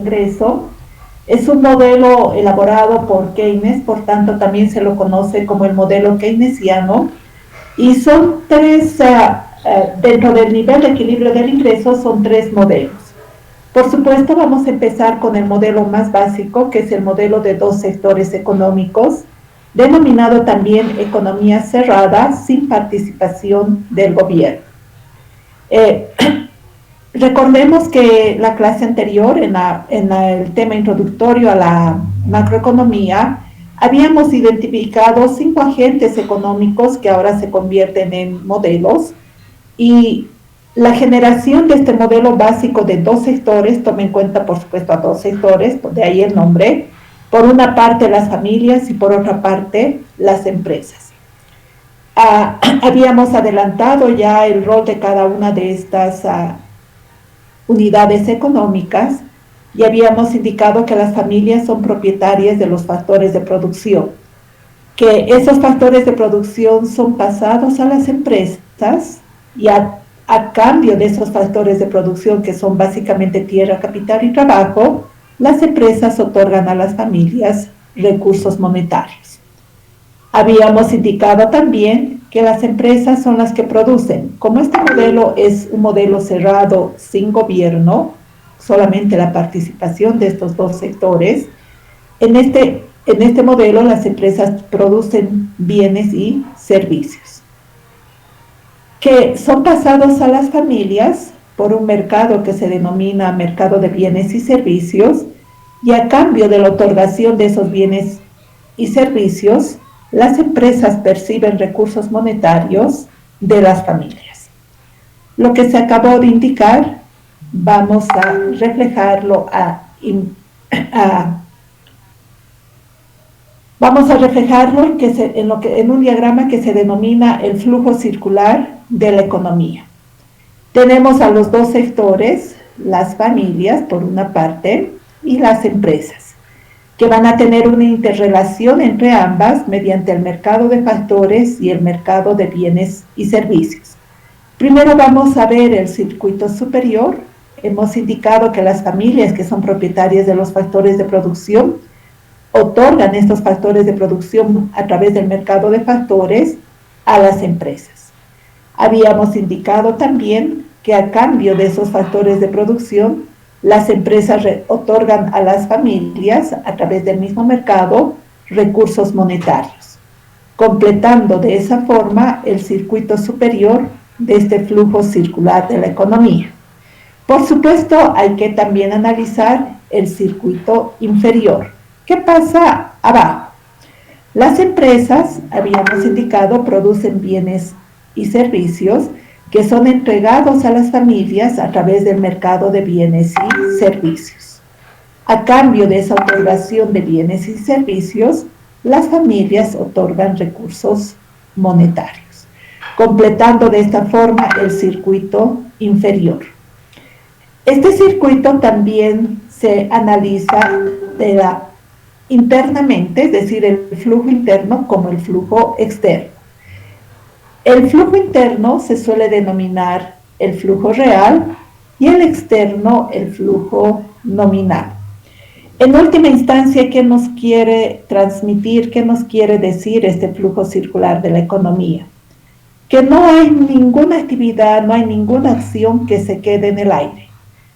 ingreso. Es un modelo elaborado por Keynes, por tanto también se lo conoce como el modelo keynesiano, y son tres, dentro del nivel de equilibrio del ingreso, son tres modelos. Por supuesto, vamos a empezar con el modelo más básico, que es el modelo de dos sectores económicos, denominado también economía cerrada, sin participación del gobierno. Recordemos que la clase anterior, el tema introductorio a la macroeconomía, habíamos identificado 5 agentes económicos que ahora se convierten en modelos, y la generación de este modelo básico de dos sectores, toma en cuenta por supuesto a dos sectores, de ahí el nombre, por una parte las familias y por otra parte las empresas. Habíamos adelantado ya el rol de cada una de estas unidades económicas, y habíamos indicado que las familias son propietarias de los factores de producción, que esos factores de producción son pasados a las empresas, y a cambio de esos factores de producción, que son básicamente tierra, capital y trabajo, las empresas otorgan a las familias recursos monetarios. Habíamos indicado también que las empresas son las que producen. Como este modelo es un modelo cerrado sin gobierno, solamente la participación de estos dos sectores, en este modelo las empresas producen bienes y servicios que son pasados a las familias por un mercado que se denomina mercado de bienes y servicios, y a cambio de la otorgación de esos bienes y servicios, las empresas perciben recursos monetarios de las familias. Lo que se acabó de indicar, vamos a reflejarlo en un diagrama que se denomina el flujo circular de la economía. Tenemos a los dos sectores, las familias por una parte y las empresas, que van a tener una interrelación entre ambas mediante el mercado de factores y el mercado de bienes y servicios. Primero vamos a ver el circuito superior. Hemos indicado que las familias, que son propietarias de los factores de producción, otorgan estos factores de producción a través del mercado de factores a las empresas. Habíamos indicado también que a cambio de esos factores de producción, las empresas otorgan a las familias, a través del mismo mercado, recursos monetarios, completando de esa forma el circuito superior de este flujo circular de la economía. Por supuesto, hay que también analizar el circuito inferior. ¿Qué pasa abajo? Las empresas, habíamos indicado, producen bienes y servicios que son entregados a las familias a través del mercado de bienes y servicios. A cambio de esa otorgación de bienes y servicios, las familias otorgan recursos monetarios, completando de esta forma el circuito inferior. Este circuito también se analiza internamente, es decir, el flujo interno como el flujo externo. El flujo interno se suele denominar el flujo real y el externo el flujo nominal. En última instancia, ¿qué nos quiere transmitir, qué nos quiere decir este flujo circular de la economía? Que no hay ninguna actividad, no hay ninguna acción que se quede en el aire.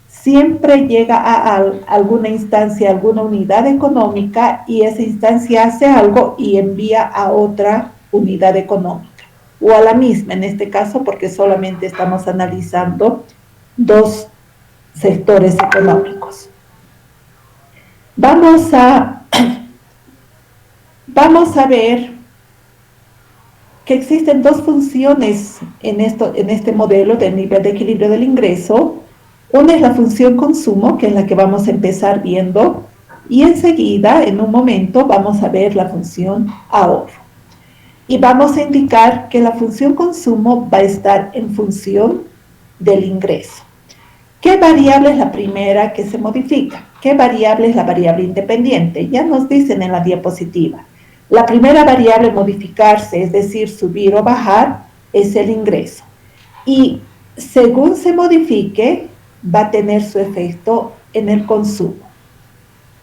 Siempre llega a alguna instancia, alguna unidad económica, y esa instancia hace algo y envía a otra unidad económica, o a la misma en este caso, porque solamente estamos analizando dos sectores económicos. Vamos a ver que existen dos funciones en este modelo del nivel de equilibrio del ingreso. Una es la función consumo, que es la que vamos a empezar viendo, y enseguida, en un momento, vamos a ver la función ahorro. Y vamos a indicar que la función consumo va a estar en función del ingreso. ¿Qué variable es la primera que se modifica? ¿Qué variable es la variable independiente? Ya nos dicen en la diapositiva. La primera variable a modificarse, es decir, subir o bajar, es el ingreso. Y según se modifique, va a tener su efecto en el consumo.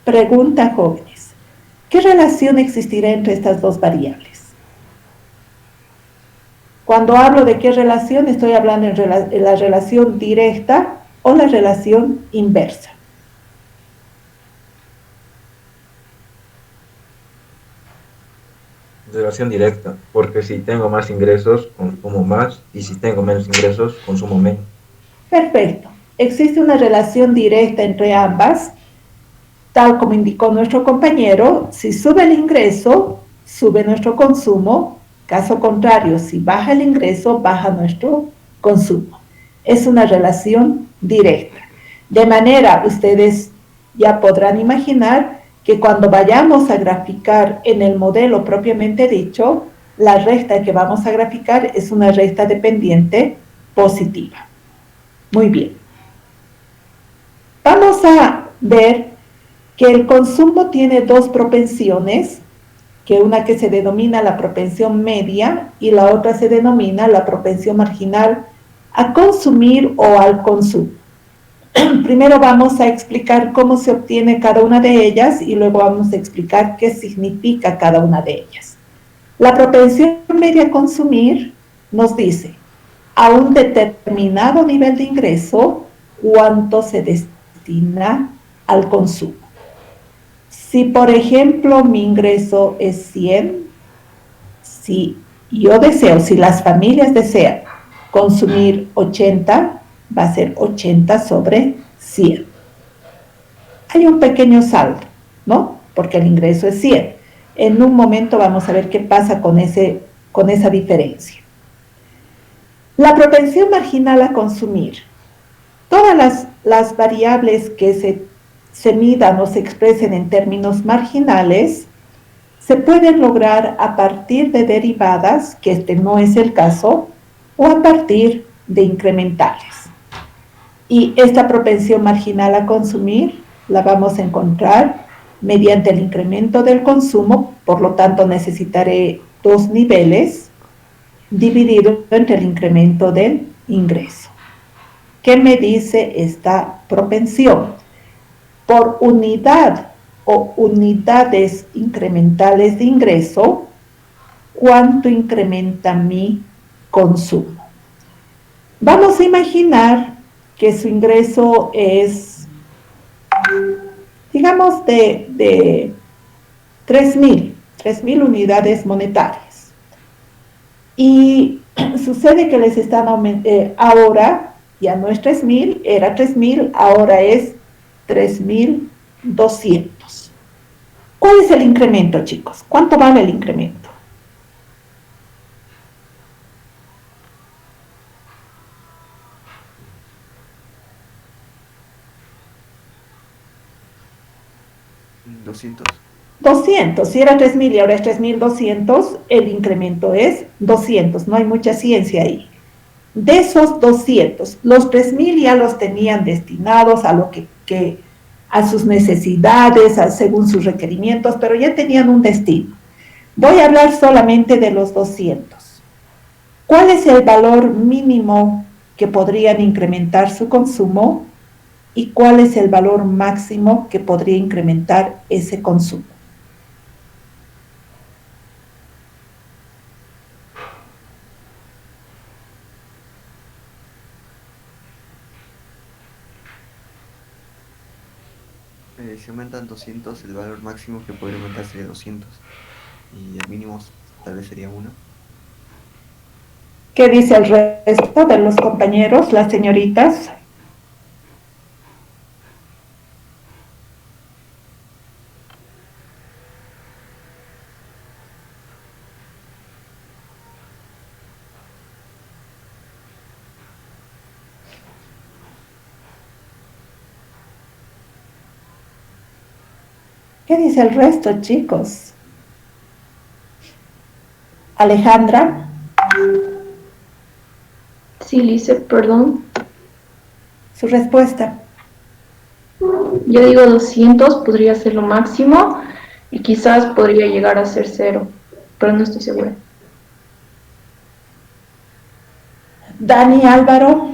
Pregunta, jóvenes. ¿Qué relación existirá entre estas dos variables? Cuando hablo de qué relación, estoy hablando en la relación directa o la relación inversa. Relación directa, porque si tengo más ingresos, consumo más, y si tengo menos ingresos, consumo menos. Perfecto. Existe una relación directa entre ambas, tal como indicó nuestro compañero. Si sube el ingreso, sube nuestro consumo. Caso contrario, si baja el ingreso, baja nuestro consumo. Es una relación directa. De manera, ustedes ya podrán imaginar que cuando vayamos a graficar en el modelo propiamente dicho, la recta que vamos a graficar es una recta dependiente positiva. Muy bien. Vamos a ver que el consumo tiene dos propensiones, que una que se denomina la propensión media y la otra se denomina la propensión marginal a consumir o al consumo. Primero vamos a explicar cómo se obtiene cada una de ellas y luego vamos a explicar qué significa cada una de ellas. La propensión media a consumir nos dice a un determinado nivel de ingreso cuánto se destina al consumo. Si, por ejemplo, mi ingreso es 100, si yo deseo, si las familias desean consumir 80, va a ser 80 sobre 100. Hay un pequeño salto, ¿no? Porque el ingreso es 100. En un momento vamos a ver qué pasa con esa diferencia. La propensión marginal a consumir. Todas las variables que se midan o se expresen en términos marginales se pueden lograr a partir de derivadas, que este no es el caso, o a partir de incrementales. Y esta propensión marginal a consumir la vamos a encontrar mediante el incremento del consumo, por lo tanto necesitaré dos niveles dividido entre el incremento del ingreso. ¿Qué me dice esta propensión? Por unidad o unidades incrementales de ingreso, ¿cuánto incrementa mi consumo? Vamos a imaginar que su ingreso es, digamos, de 3.000 unidades monetarias. Y sucede que les están ahora, ya no es 3.000, era 3.000, ahora es 3.200. ¿Cuál es el incremento, chicos? ¿Cuánto vale el incremento? ¿200? 200. Si era 3.000 y ahora es 3.200, el incremento es 200. No hay mucha ciencia ahí. De esos 200, los 3.000 ya los tenían destinados a lo que a sus necesidades, según sus requerimientos, pero ya tenían un destino. Voy a hablar solamente de los 200. ¿Cuál es el valor mínimo que podrían incrementar su consumo y cuál es el valor máximo que podría incrementar ese consumo? Si aumentan 200, el valor máximo que podría aumentar sería 200. Y el mínimo tal vez sería 1. ¿Qué dice el resto de los compañeros, las señoritas? ¿Qué dice el resto, chicos? Alejandra. Sí, Lice, perdón. Su respuesta. Yo digo 200 podría ser lo máximo y quizás podría llegar a ser 0, pero no estoy segura. Dani Álvaro.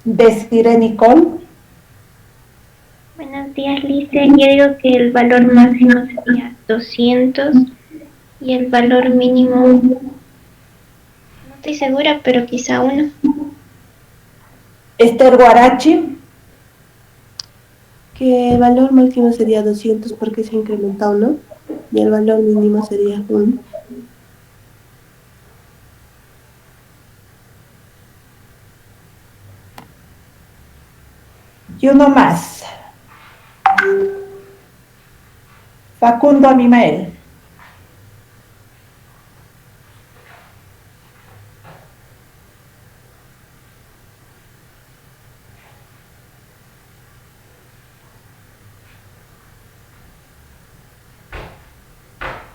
Desiree Nicole. Buenos días, Lice. Yo digo que el valor máximo sería 200 y el valor mínimo, no estoy segura, pero quizá uno. Esther Guarachi. Que el valor máximo sería 200 porque se ha incrementado, ¿no? Y el valor mínimo sería 1. Y uno más. Facundo Amimael.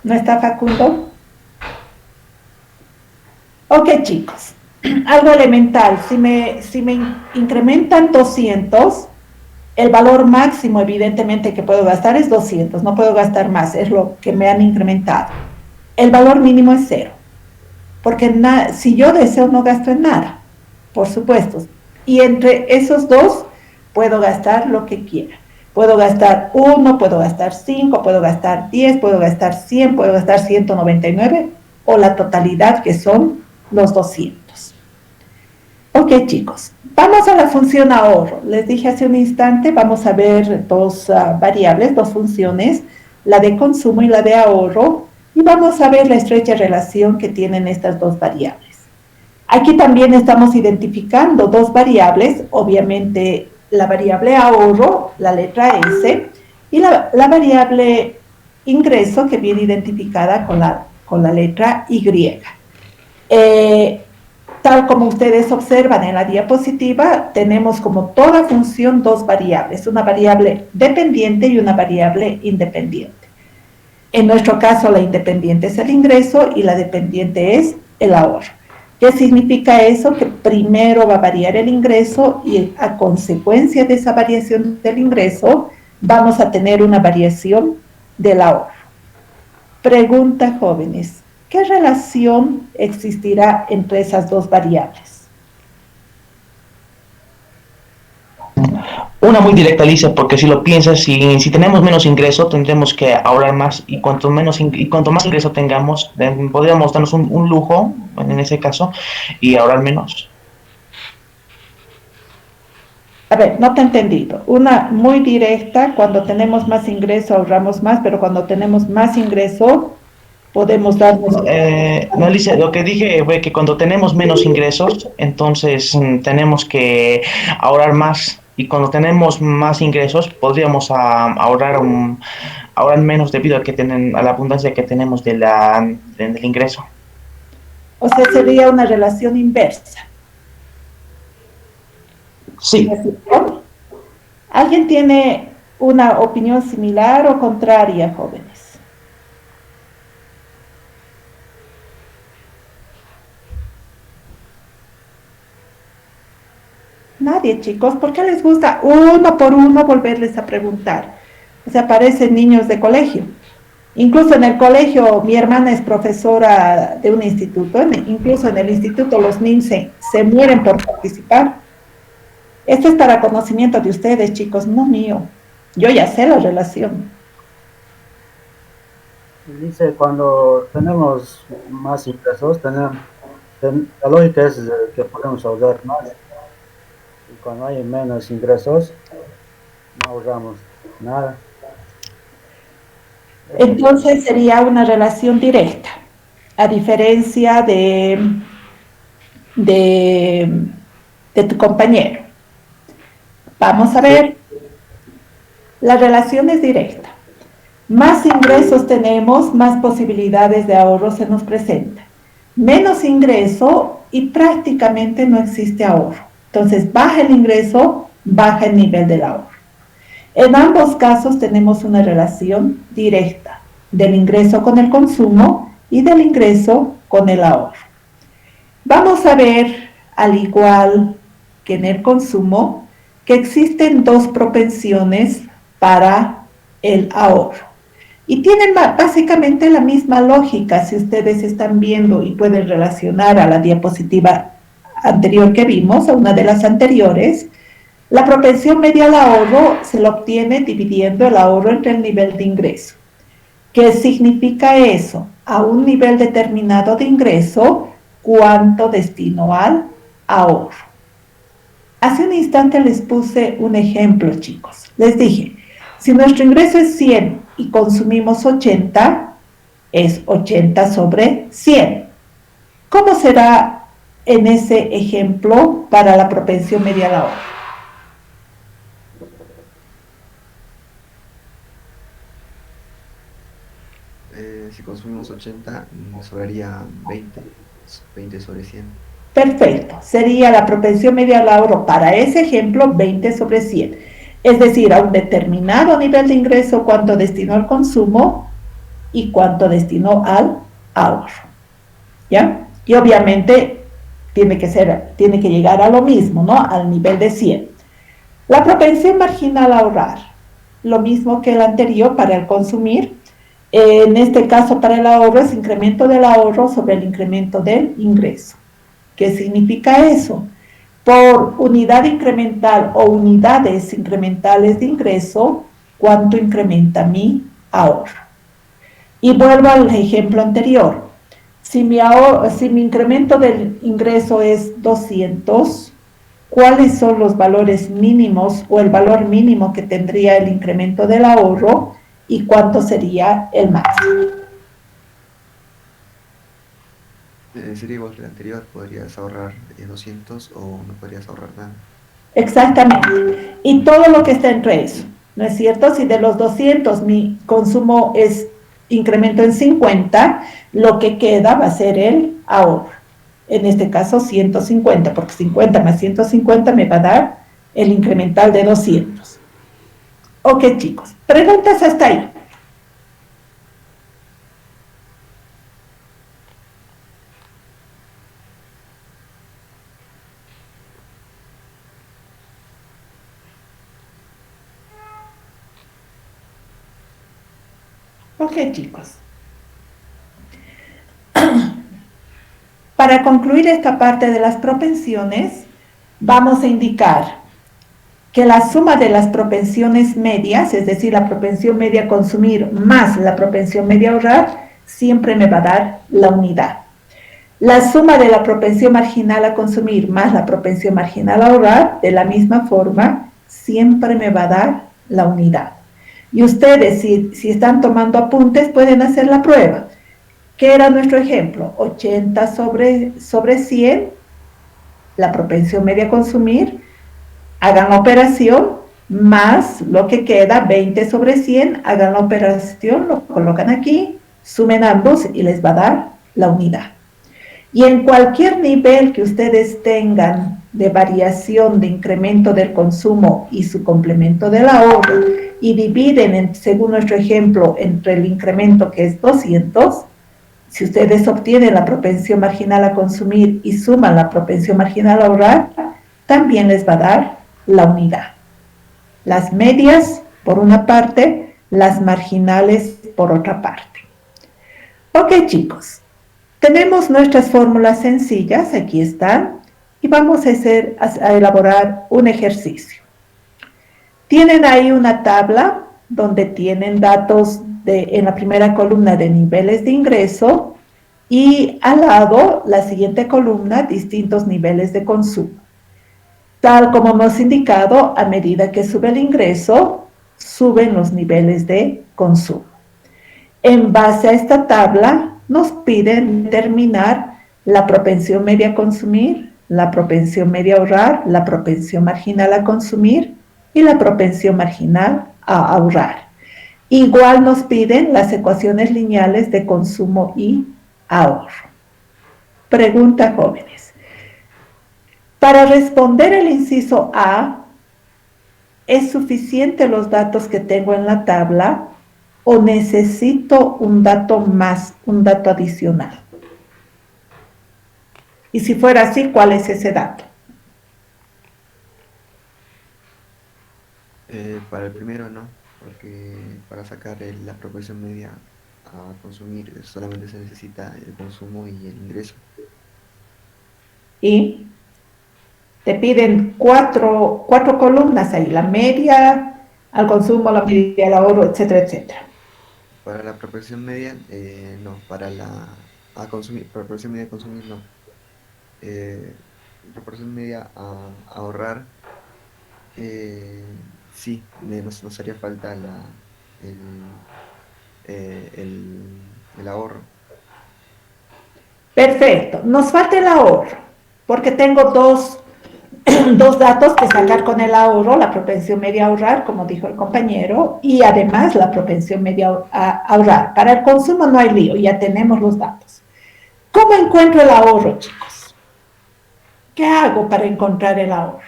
¿No está Facundo? Ok, chicos. Algo elemental. Si me incrementan 200, el valor máximo, evidentemente, que puedo gastar es 200. No puedo gastar más. Es lo que me han incrementado. El valor mínimo es 0. Porque si yo deseo, no gasto en nada. Por supuesto. Y entre esos dos, puedo gastar lo que quiera. Puedo gastar 1, puedo gastar 5, puedo gastar 10, puedo gastar 100, puedo gastar 199 o la totalidad que son los 200. Ok, chicos, vamos a la función ahorro. Les dije hace un instante, vamos a ver dos variables, dos funciones, la de consumo y la de ahorro, y vamos a ver la estrecha relación que tienen estas dos variables. Aquí también estamos identificando dos variables, obviamente la variable ahorro, la letra S, y la variable ingreso que viene identificada con la letra Y. Tal como ustedes observan en la diapositiva, tenemos como toda función dos variables, una variable dependiente y una variable independiente. En nuestro caso, la independiente es el ingreso y la dependiente es el ahorro. ¿Qué significa eso? Que primero va a variar el ingreso y a consecuencia de esa variación del ingreso vamos a tener una variación del ahorro. Pregunta, jóvenes, ¿qué relación existirá entre esas dos variables? Una muy directa, Alicia, porque si lo piensas, si tenemos menos ingreso, tendremos que ahorrar más, y cuanto más ingreso tengamos, podríamos darnos un lujo, en ese caso, y ahorrar menos. A ver, no te he entendido. Una muy directa, cuando tenemos más ingreso ahorramos más, pero cuando tenemos más ingreso podemos darnos... No, Alicia, lo que dije fue que cuando tenemos menos ingresos, entonces tenemos que ahorrar más. Y cuando tenemos más ingresos, podríamos ahorrar menos debido a la abundancia que tenemos del ingreso. O sea, sería una relación inversa. Sí. ¿Alguien tiene una opinión similar o contraria, jóvenes? Nadie, chicos. ¿Por qué les gusta uno por uno volverles a preguntar? O sea, parecen niños de colegio. Incluso en el colegio, mi hermana es profesora de un instituto, incluso en el instituto los niños se mueren por participar. Esto es para conocimiento de ustedes, chicos, no mío. Yo ya sé la relación. Dice, cuando tenemos más ingresos, la lógica es que podemos ahorrar más. Y cuando hay menos ingresos, no ahorramos nada. Entonces sería una relación directa, a diferencia de tu compañero. Vamos a ver, la relación es directa. Más ingresos tenemos, más posibilidades de ahorro se nos presentan. Menos ingreso y prácticamente no existe ahorro. Entonces, baja el ingreso, baja el nivel del ahorro. En ambos casos tenemos una relación directa del ingreso con el consumo y del ingreso con el ahorro. Vamos a ver, al igual que en el consumo, que existen dos propensiones para el ahorro. Y tienen básicamente la misma lógica, si ustedes están viendo y pueden relacionar a la diapositiva anterior que vimos, a una de las anteriores, la propensión media al ahorro se la obtiene dividiendo el ahorro entre el nivel de ingreso. ¿Qué significa eso? A un nivel determinado de ingreso, ¿cuánto destino al ahorro? Hace un instante les puse un ejemplo, chicos. Les dije, si nuestro ingreso es 100 y consumimos 80, es 80 sobre 100. ¿Cómo será en ese ejemplo para la propensión media al ahorro? Si consumimos 80, sobraría 20 sobre 100. Perfecto, sería la propensión media al ahorro para ese ejemplo 20 sobre 100. Es decir, a un determinado nivel de ingreso, cuánto destinó al consumo y cuánto destinó al ahorro. ¿Ya? Y obviamente tiene que llegar a lo mismo, ¿no? Al nivel de 100. La propensión marginal a ahorrar, lo mismo que el anterior para el consumir. En este caso, para el ahorro, es incremento del ahorro sobre el incremento del ingreso. ¿Qué significa eso? Por unidad incremental o unidades incrementales de ingreso, ¿cuánto incrementa mi ahorro? Y vuelvo al ejemplo anterior. Si mi incremento del ingreso es 200, ¿cuáles son los valores mínimos o el valor mínimo que tendría el incremento del ahorro y cuánto sería el máximo? Sería igual que el anterior, podrías ahorrar 200 o no podrías ahorrar nada. Exactamente. Y todo lo que está entre eso, ¿no es cierto? Si de los 200 mi consumo es incremento en 50, lo que queda va a ser el ahorro. En este caso 150, porque 50 más 150 me va a dar el incremental de 200. Ok, chicos, preguntas hasta ahí. Ok, chicos. Para concluir esta parte de las propensiones, vamos a indicar que la suma de las propensiones medias, es decir, la propensión media a consumir más la propensión media a ahorrar, siempre me va a dar la unidad. La suma de la propensión marginal a consumir más la propensión marginal a ahorrar, de la misma forma, siempre me va a dar la unidad. Y ustedes, si están tomando apuntes, pueden hacer la prueba. ¿Qué era nuestro ejemplo? 80 sobre 100, la propensión media a consumir, hagan la operación, más lo que queda, 20 sobre 100, hagan la operación, lo colocan aquí, sumen ambos y les va a dar la unidad. Y en cualquier nivel que ustedes tengan de variación de incremento del consumo y su complemento del ahorro, y dividen, según nuestro ejemplo, entre el incremento que es 200, si ustedes obtienen la propensión marginal a consumir y suman la propensión marginal a ahorrar, también les va a dar la unidad. Las medias, por una parte, las marginales, por otra parte. Ok, chicos, tenemos nuestras fórmulas sencillas, aquí están, y vamos a elaborar un ejercicio. Tienen ahí una tabla donde tienen datos en la primera columna de niveles de ingreso y al lado, la siguiente columna, distintos niveles de consumo. Tal como hemos indicado, a medida que sube el ingreso, suben los niveles de consumo. En base a esta tabla, nos piden determinar la propensión media a consumir, la propensión media a ahorrar, la propensión marginal a consumir y la propensión marginal a ahorrar. Igual nos piden las ecuaciones lineales de consumo y ahorro. Pregunta, jóvenes. Para responder el inciso A, ¿es suficiente los datos que tengo en la tabla o necesito un dato más, un dato adicional? Y si fuera así, ¿cuál es ese dato? Para el primero no, porque para sacar la proporción media a consumir solamente se necesita el consumo y el ingreso. ¿Y Te piden cuatro columnas ahí, la media al consumo, la media al ahorro, etcétera, etcétera. Para la proporción media, no. Para la proporción media a consumir, no. Proporción media a ahorrar, sí, nos haría falta el ahorro. Perfecto, nos falta el ahorro, porque tengo dos datos que sacar con el ahorro, la propensión media a ahorrar, como dijo el compañero, y además la propensión media a ahorrar. Para el consumo no hay lío, ya tenemos los datos. ¿Cómo encuentro el ahorro, chicos? ¿Qué hago para encontrar el ahorro?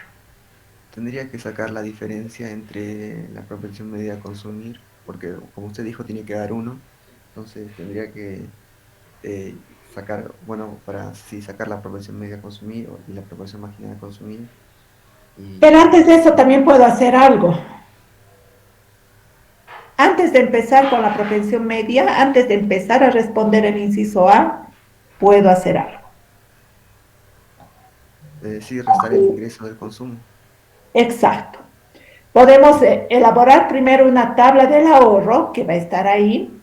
Tendría que sacar la diferencia entre la propensión media a consumir, porque como usted dijo, tiene que dar 1, entonces tendría que sacar, bueno, para sí sacar la propensión media a consumir y la propensión marginal a consumir. Pero antes de eso también puedo hacer algo. Antes de empezar con la propensión media, antes de empezar a responder el inciso A, puedo hacer algo. Sí, restar el ingreso del consumo. Exacto. Podemos elaborar primero una tabla del ahorro, que va a estar ahí.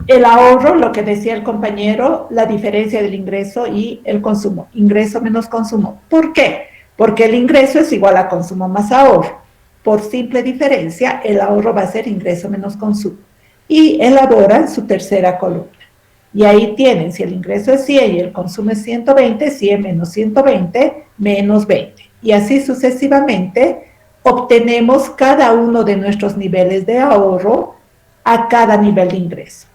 El ahorro, lo que decía el compañero, la diferencia del ingreso y el consumo. Ingreso menos consumo. ¿Por qué? Porque el ingreso es igual a consumo más ahorro. Por simple diferencia, el ahorro va a ser ingreso menos consumo. Y elaboran su tercera columna. Y ahí tienen, si el ingreso es 100 y el consumo es 120, 100 menos 120, menos 20. Y así sucesivamente obtenemos cada uno de nuestros niveles de ahorro a cada nivel de ingreso.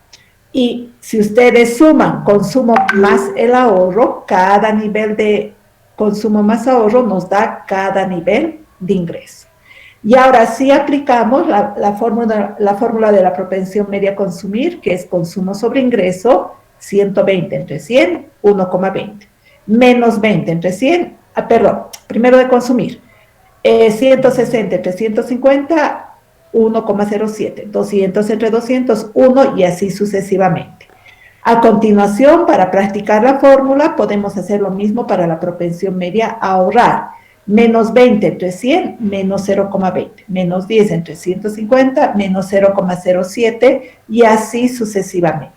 Y si ustedes suman consumo más el ahorro, cada nivel de consumo más ahorro nos da cada nivel de ingreso. Y ahora sí aplicamos la fórmula de la propensión media a consumir, que es consumo sobre ingreso, 120 entre 100, 1,20. Menos 20 entre 100, primero de consumir, 160 entre 150, 1,07, 200 entre 200, 1 y así sucesivamente. A continuación, para practicar la fórmula, podemos hacer lo mismo para la propensión media a ahorrar. Menos 20 entre 100, menos 0,20. Menos 10 entre 150, menos 0,07 y así sucesivamente.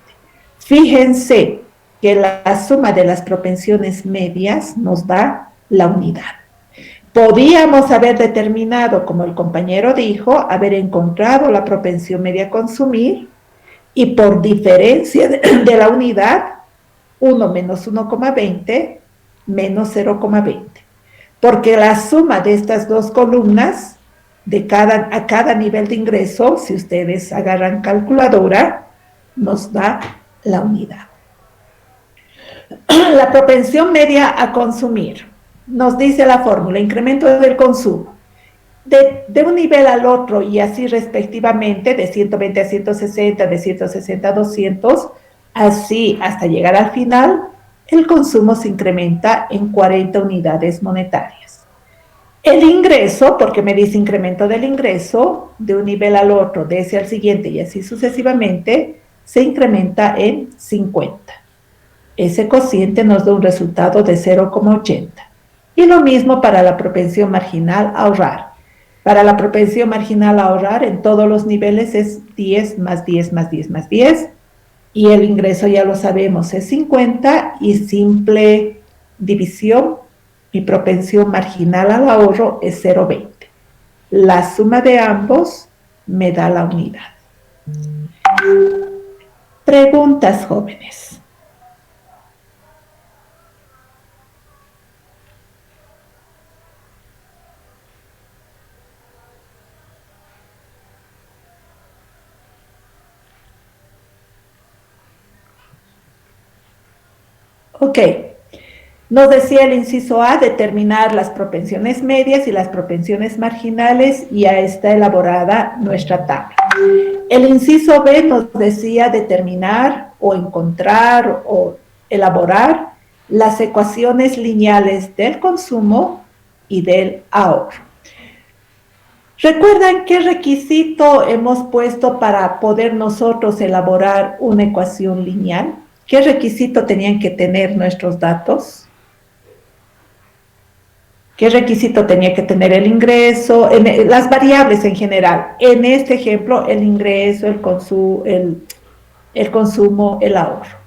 Fíjense que la suma de las propensiones medias nos da la unidad. Podíamos haber determinado, como el compañero dijo, haber encontrado la propensión media a consumir y por diferencia de la unidad, 1 menos 1,20 menos 0,20. Porque la suma de estas dos columnas a cada nivel de ingreso, si ustedes agarran calculadora, nos da la unidad. La propensión media a consumir. Nos dice la fórmula, incremento del consumo. De un nivel al otro y así respectivamente, de 120 a 160, de 160 a 200, así hasta llegar al final, el consumo se incrementa en 40 unidades monetarias. El ingreso, porque me dice incremento del ingreso, de un nivel al otro, de ese al siguiente y así sucesivamente, se incrementa en 50. Ese cociente nos da un resultado de 0,80. Y lo mismo para la propensión marginal a ahorrar. Para la propensión marginal a ahorrar en todos los niveles es 10 más 10 más 10 más 10. Y el ingreso ya lo sabemos, es 50 y simple división, mi propensión marginal al ahorro es 0,20. La suma de ambos me da la unidad. Preguntas, jóvenes. Ok, nos decía el inciso A, determinar las propensiones medias y las propensiones marginales, y ya está elaborada nuestra tabla. El inciso B nos decía determinar o encontrar o elaborar las ecuaciones lineales del consumo y del ahorro. ¿Recuerdan qué requisito hemos puesto para poder nosotros elaborar una ecuación lineal? ¿Qué requisito tenían que tener nuestros datos? ¿Qué requisito tenía que tener el ingreso? Las variables en general. En este ejemplo, el ingreso, el consumo, el ahorro.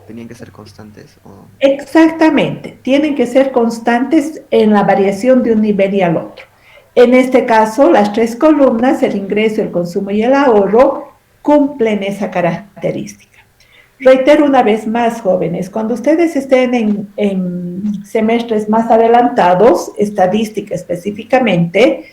¿Tenían que ser constantes? Exactamente, tienen que ser constantes en la variación de un nivel y al otro. En este caso, las tres columnas, el ingreso, el consumo y el ahorro, cumplen esa característica. Reitero una vez más, jóvenes, cuando ustedes estén en semestres más adelantados, estadística específicamente,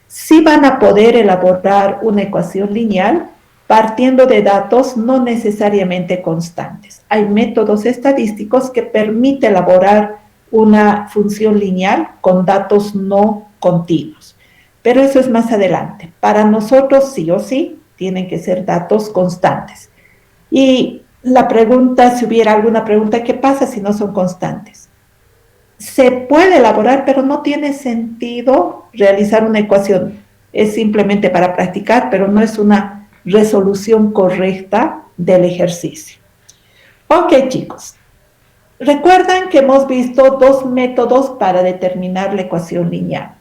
sí van a poder elaborar una ecuación lineal partiendo de datos no necesariamente constantes. Hay métodos estadísticos que permiten elaborar una función lineal con datos no continuos, pero eso es más adelante. Para nosotros sí o sí tienen que ser datos constantes. Y la pregunta, si hubiera alguna pregunta, ¿qué pasa si no son constantes? Se puede elaborar, pero no tiene sentido realizar una ecuación. Es simplemente para practicar, pero no es una resolución correcta del ejercicio. Ok, chicos. Recuerdan que hemos visto dos métodos para determinar la ecuación lineal.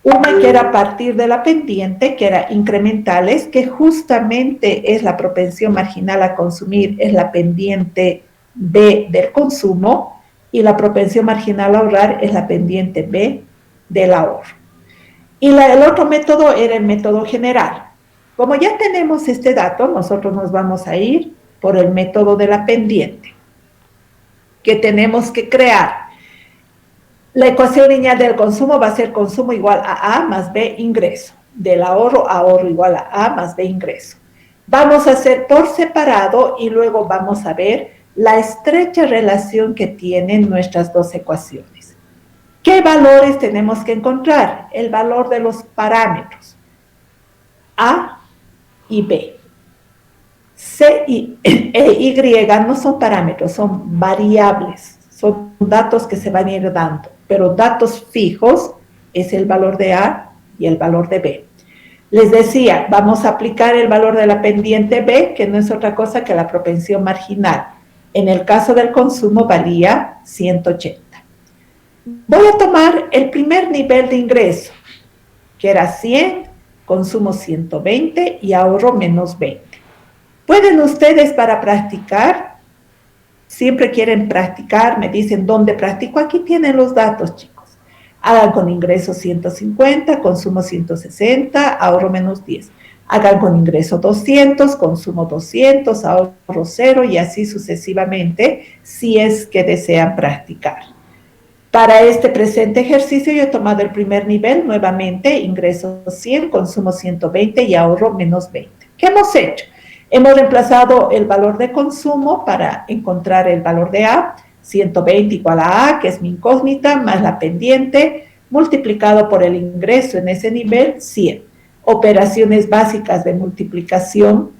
Una que era a partir de la pendiente, que era incrementales, que justamente es la propensión marginal a consumir, es la pendiente B del consumo, y la propensión marginal a ahorrar es la pendiente B del ahorro. Y el otro método era el método general. Como ya tenemos este dato, nosotros nos vamos a ir por el método de la pendiente, que tenemos que crear. La ecuación lineal del consumo va a ser consumo igual a A más B ingreso. Del ahorro, ahorro igual a A más B ingreso. Vamos a hacer por separado y luego vamos a ver la estrecha relación que tienen nuestras dos ecuaciones. ¿Qué valores tenemos que encontrar? El valor de los parámetros A y B. C y Y no son parámetros, son variables, son datos que se van a ir dando, pero datos fijos es el valor de A y el valor de B. Les decía, vamos a aplicar el valor de la pendiente B, que no es otra cosa que la propensión marginal. En el caso del consumo valía 180. Voy a tomar el primer nivel de ingreso, que era 100, consumo 120 y ahorro menos 20. Pueden ustedes para practicar, siempre quieren practicar, me dicen dónde practico, aquí tienen los datos, chicos. Hagan con ingreso 150, consumo 160, ahorro menos 10. Hagan con ingreso 200, consumo 200, ahorro 0 y así sucesivamente, si es que desean practicar. Para este presente ejercicio yo he tomado el primer nivel, nuevamente, ingreso 100, consumo 120 y ahorro menos 20. ¿Qué hemos hecho? Hemos reemplazado el valor de consumo para encontrar el valor de A, 120 igual a A, que es mi incógnita, más la pendiente, multiplicado por el ingreso en ese nivel, 100. Operaciones básicas de multiplicación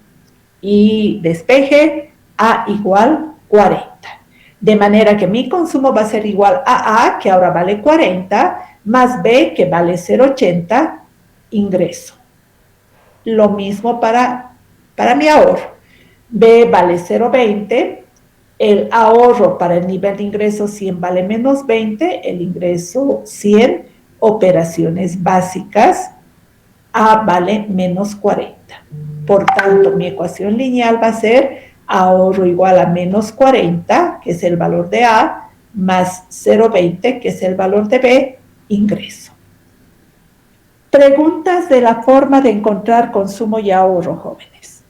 y despeje, A igual 40. De manera que mi consumo va a ser igual a A, que ahora vale 40, más B, que vale 0,80, ingreso. Lo mismo para mi ahorro. B vale 0,20, el ahorro para el nivel de ingreso 100 vale menos 20, el ingreso 100, operaciones básicas, A vale menos 40. Por tanto, mi ecuación lineal va a ser ahorro igual a menos 40, que es el valor de A, más 0,20, que es el valor de B, ingreso. Preguntas de la forma de encontrar consumo y ahorro, jóvenes.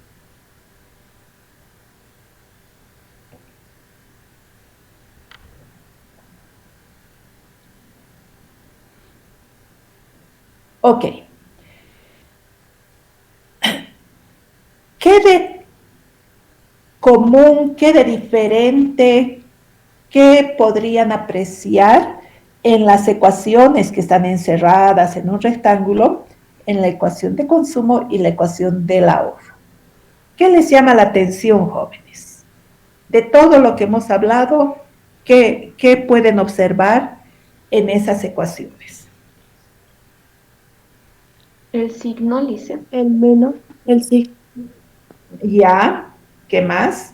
Ok. ¿Qué de común, qué de diferente, qué podrían apreciar en las ecuaciones que están encerradas en un rectángulo, en la ecuación de consumo y la ecuación del ahorro? ¿Qué les llama la atención, jóvenes? De todo lo que hemos hablado, ¿qué pueden observar en esas ecuaciones? El signo, Lice. El menos, el sí. ¿Ya? ¿Qué más?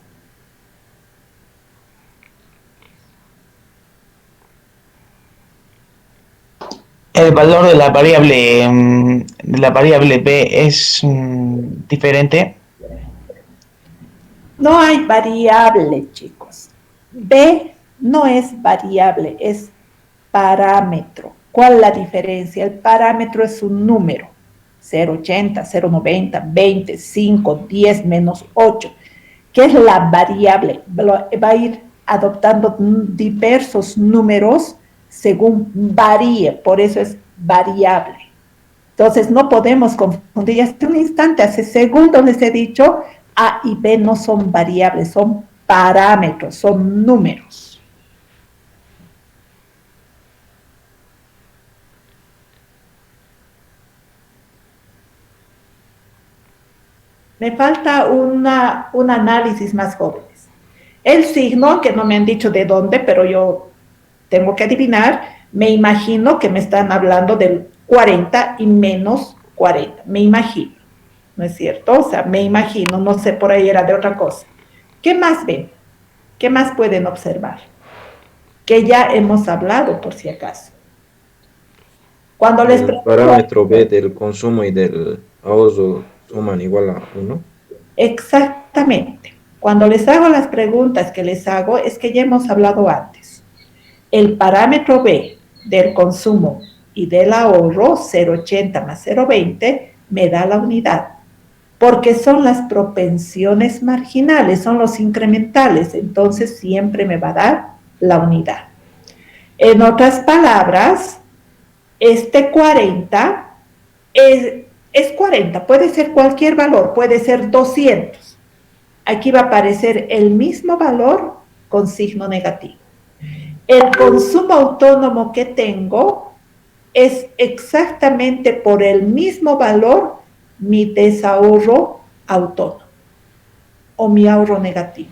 el valor de la variable b es diferente. No hay variable, chicos. B no es variable, es parámetro. ¿Cuál es la diferencia? El parámetro es un número. 0,80, 0,90, 20, 5, 10 menos 8. ¿Qué es la variable? Va a ir adoptando diversos números según varíe, por eso es variable. Entonces no podemos confundir. Hasta un instante, hace segundos les he dicho, A y B no son variables, son parámetros, son números. Me falta un análisis más jóvenes. El signo, que no me han dicho de dónde, pero yo tengo que adivinar, me imagino que me están hablando del 40 y menos 40. Me imagino, ¿no es cierto? O sea, me imagino, no sé, por ahí era de otra cosa. ¿Qué más ven? ¿Qué más pueden observar? Que ya hemos hablado, por si acaso. Cuando les El pregunto, parámetro B del consumo y del ahorro suman igual a 1. exactamente, cuando les hago las preguntas que les hago, es que ya hemos hablado antes. El parámetro B del consumo y del ahorro, 0,80 más 0,20, me da la unidad, porque son las propensiones marginales, son los incrementales, entonces siempre me va a dar la unidad. En otras palabras, este 40 es 40, puede ser cualquier valor, puede ser 200. Aquí va a aparecer el mismo valor con signo negativo. El consumo autónomo que tengo es exactamente por el mismo valor mi desahorro autónomo o mi ahorro negativo.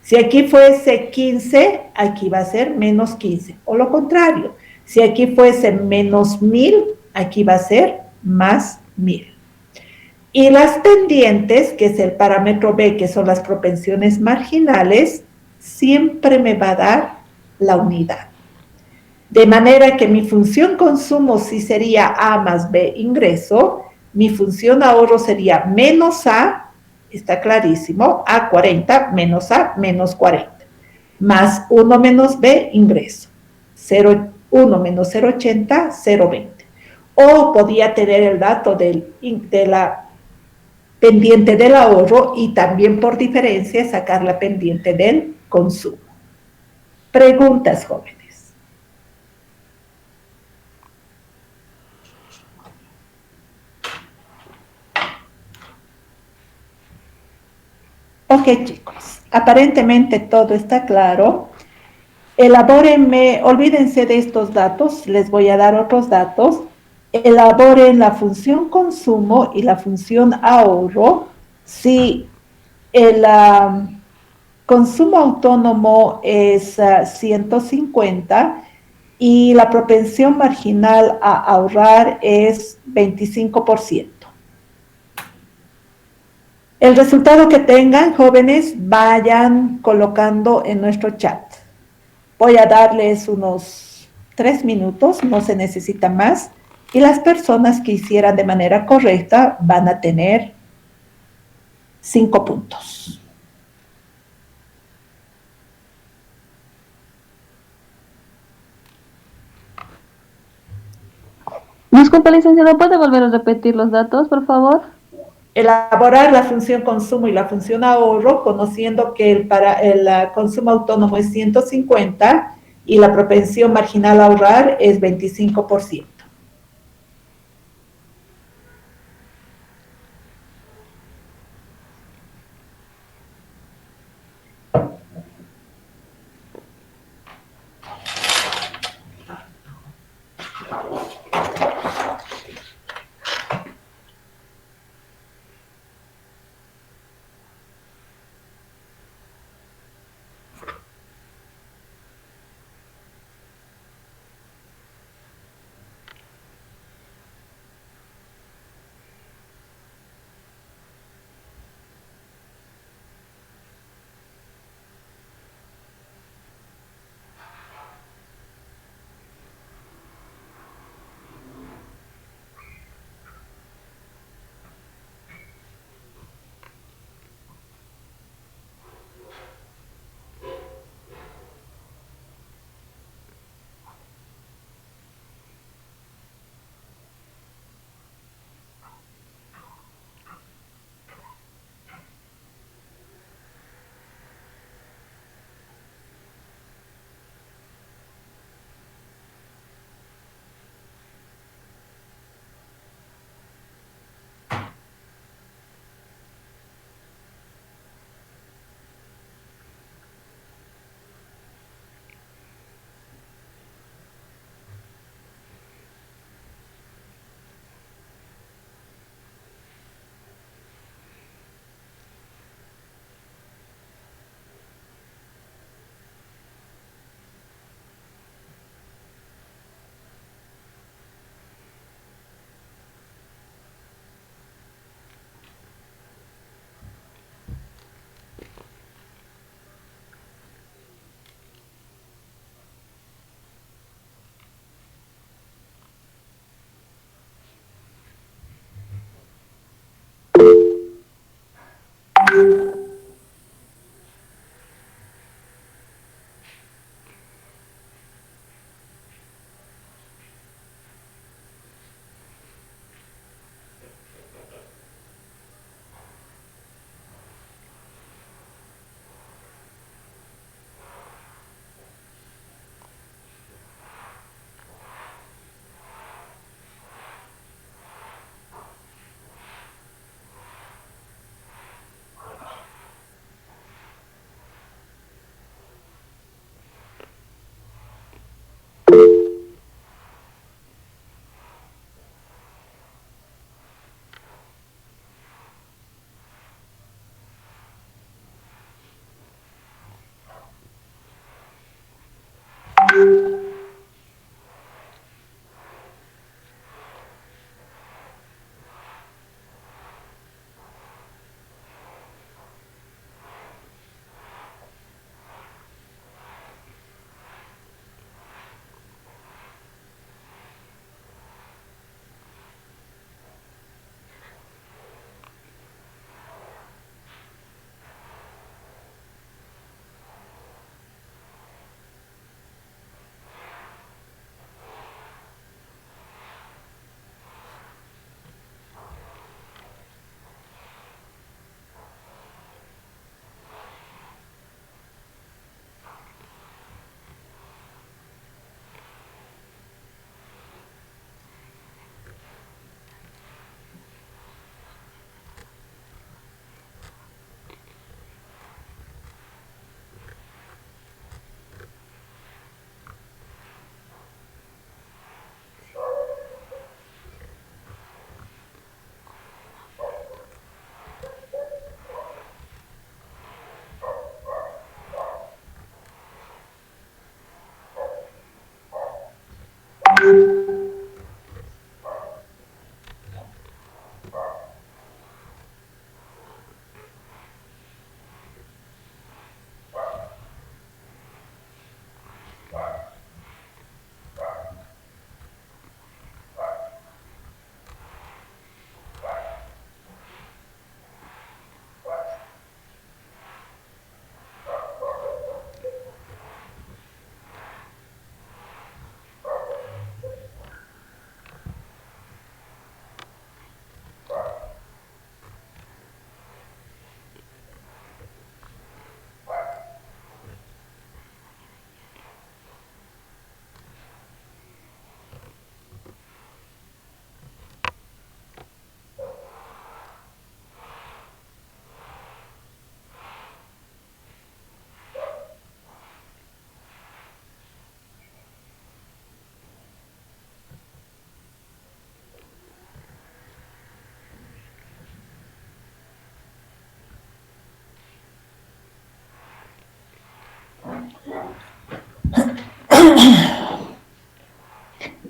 Si aquí fuese 15, aquí va a ser menos 15. O lo contrario, si aquí fuese menos 1000, aquí va a ser más 1000. Y las pendientes, que es el parámetro B, que son las propensiones marginales, siempre me va a dar la unidad. De manera que mi función consumo sí sería A más B ingreso, mi función ahorro sería menos A, está clarísimo, A 40 menos A menos 40, más 1 menos B ingreso, 1 menos 0,80, 0,20. O podía tener el dato de la pendiente del ahorro y también por diferencia sacar la pendiente del consumo. Preguntas, jóvenes. Ok, chicos, aparentemente todo está claro. Elabórenme, olvídense de estos datos, les voy a dar otros datos. Elaboren la función consumo y la función ahorro. Si el consumo autónomo es 150 y la propensión marginal a ahorrar es 25%. El resultado que tengan, jóvenes, vayan colocando en nuestro chat. Voy a darles unos 3 minutos, no se necesita más, y las personas que hicieran de manera correcta van a tener 5 puntos. Disculpe, licenciado, ¿puede volver a repetir los datos, por favor? Elaborar la función consumo y la función ahorro, conociendo que el consumo autónomo es 150 y la propensión marginal a ahorrar es 25%.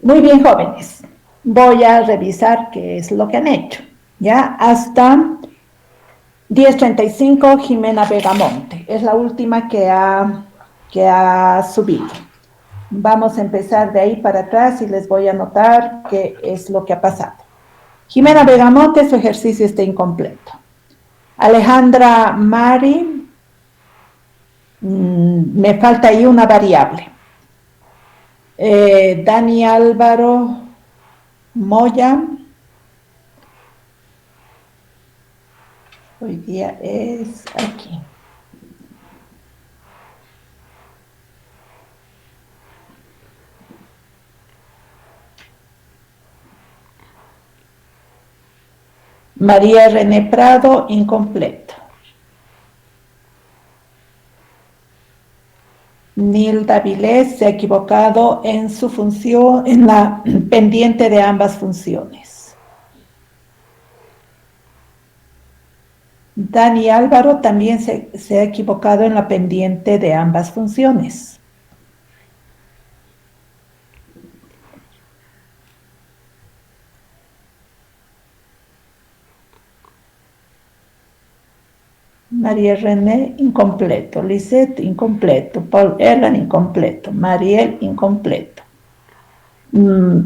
Muy bien, jóvenes. Voy a revisar qué es lo que han hecho. Ya hasta 10:35, Jimena Vegamonte. Es la última que ha subido. Vamos a empezar de ahí para atrás y les voy a anotar qué es lo que ha pasado. Jimena Vegamonte, su ejercicio está incompleto. Alejandra Mari, me falta ahí una variable. Dani Álvaro Moya, hoy día es aquí. María René Prado, incompleto. Nilda Vilés se ha equivocado en su función, en la pendiente de ambas funciones. Dani Álvaro también se ha equivocado en la pendiente de ambas funciones. María René, incompleto. Lisette, incompleto. Paul Erland, incompleto. Mariel, incompleto.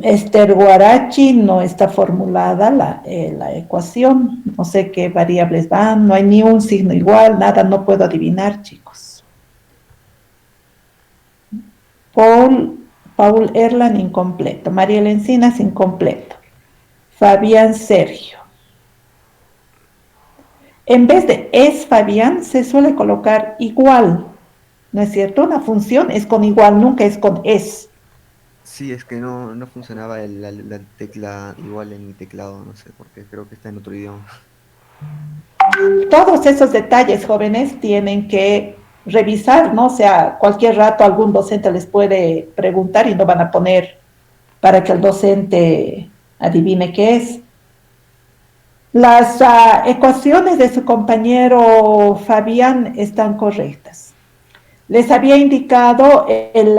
Esther Guarachi, no está formulada la ecuación, no sé qué variables van, no hay ni un signo igual, nada, no puedo adivinar, chicos. Paul Erlan, incompleto. Mariela Encinas, incompleto. Fabián Sergio. En vez de es Fabián, se suele colocar igual, ¿no es cierto? Una función es con igual, nunca es con es. Sí, es que no funcionaba la tecla igual en mi teclado, no sé, porque creo que está en otro idioma. Todos esos detalles, jóvenes, tienen que revisar, ¿no? O sea, cualquier rato algún docente les puede preguntar y no van a poner para que el docente adivine qué es. Las ecuaciones de su compañero Fabián están correctas. Les había indicado el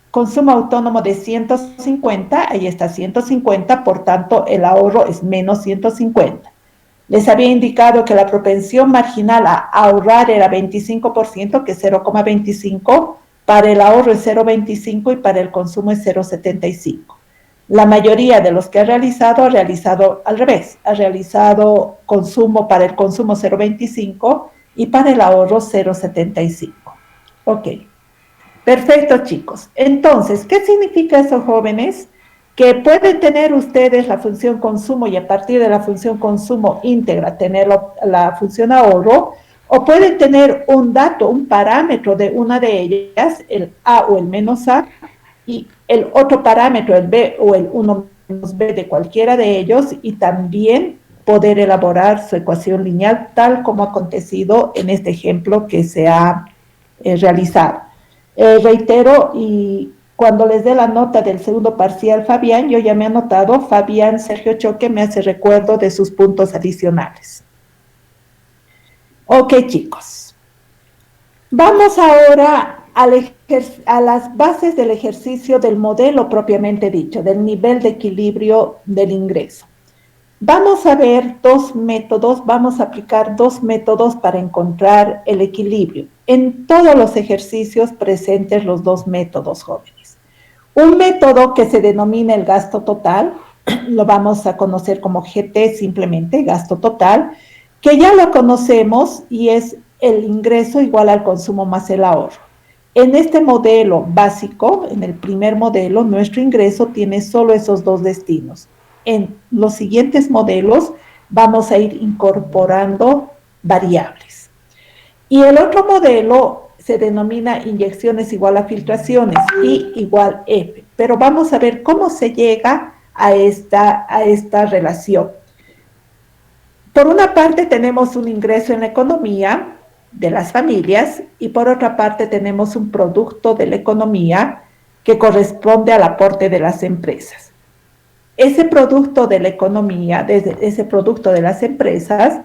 consumo autónomo de 150, ahí está 150, por tanto el ahorro es menos 150. Les había indicado que la propensión marginal a ahorrar era 25%, que es 0,25, para el ahorro es 0,25 y para el consumo es 0,75. La mayoría de los que ha realizado al revés, ha realizado consumo para el consumo 0,25 y para el ahorro 0,75. Ok, perfecto, chicos. Entonces, ¿qué significa eso, jóvenes? Que pueden tener ustedes la función consumo y a partir de la función consumo íntegra tener la función ahorro, o pueden tener un dato, un parámetro de una de ellas, el A o el menos A, y el otro parámetro, el B o el 1 menos B de cualquiera de ellos, y también poder elaborar su ecuación lineal tal como ha acontecido en este ejemplo que se ha realizado. Reitero, y cuando les dé la nota del segundo parcial, Fabián, yo ya me he anotado, Fabián Sergio Choque me hace recuerdo de sus puntos adicionales. Ok, chicos. Vamos ahora a las bases del ejercicio del modelo propiamente dicho, del nivel de equilibrio del ingreso. Vamos a ver dos métodos, vamos a aplicar dos métodos para encontrar el equilibrio. En todos los ejercicios presentes los dos métodos, jóvenes. Un método que se denomina el gasto total, lo vamos a conocer como GT simplemente, gasto total, que ya lo conocemos y es el ingreso igual al consumo más el ahorro. En este modelo básico, en el primer modelo, nuestro ingreso tiene solo esos dos destinos. En los siguientes modelos vamos a ir incorporando variables. Y el otro modelo se denomina inyecciones igual a filtraciones, I igual F. Pero vamos a ver cómo se llega a esta relación. Por una parte tenemos un ingreso en la economía de las familias y por otra parte tenemos un producto de la economía que corresponde al aporte de las empresas. Ese producto de la economía, ese producto de las empresas,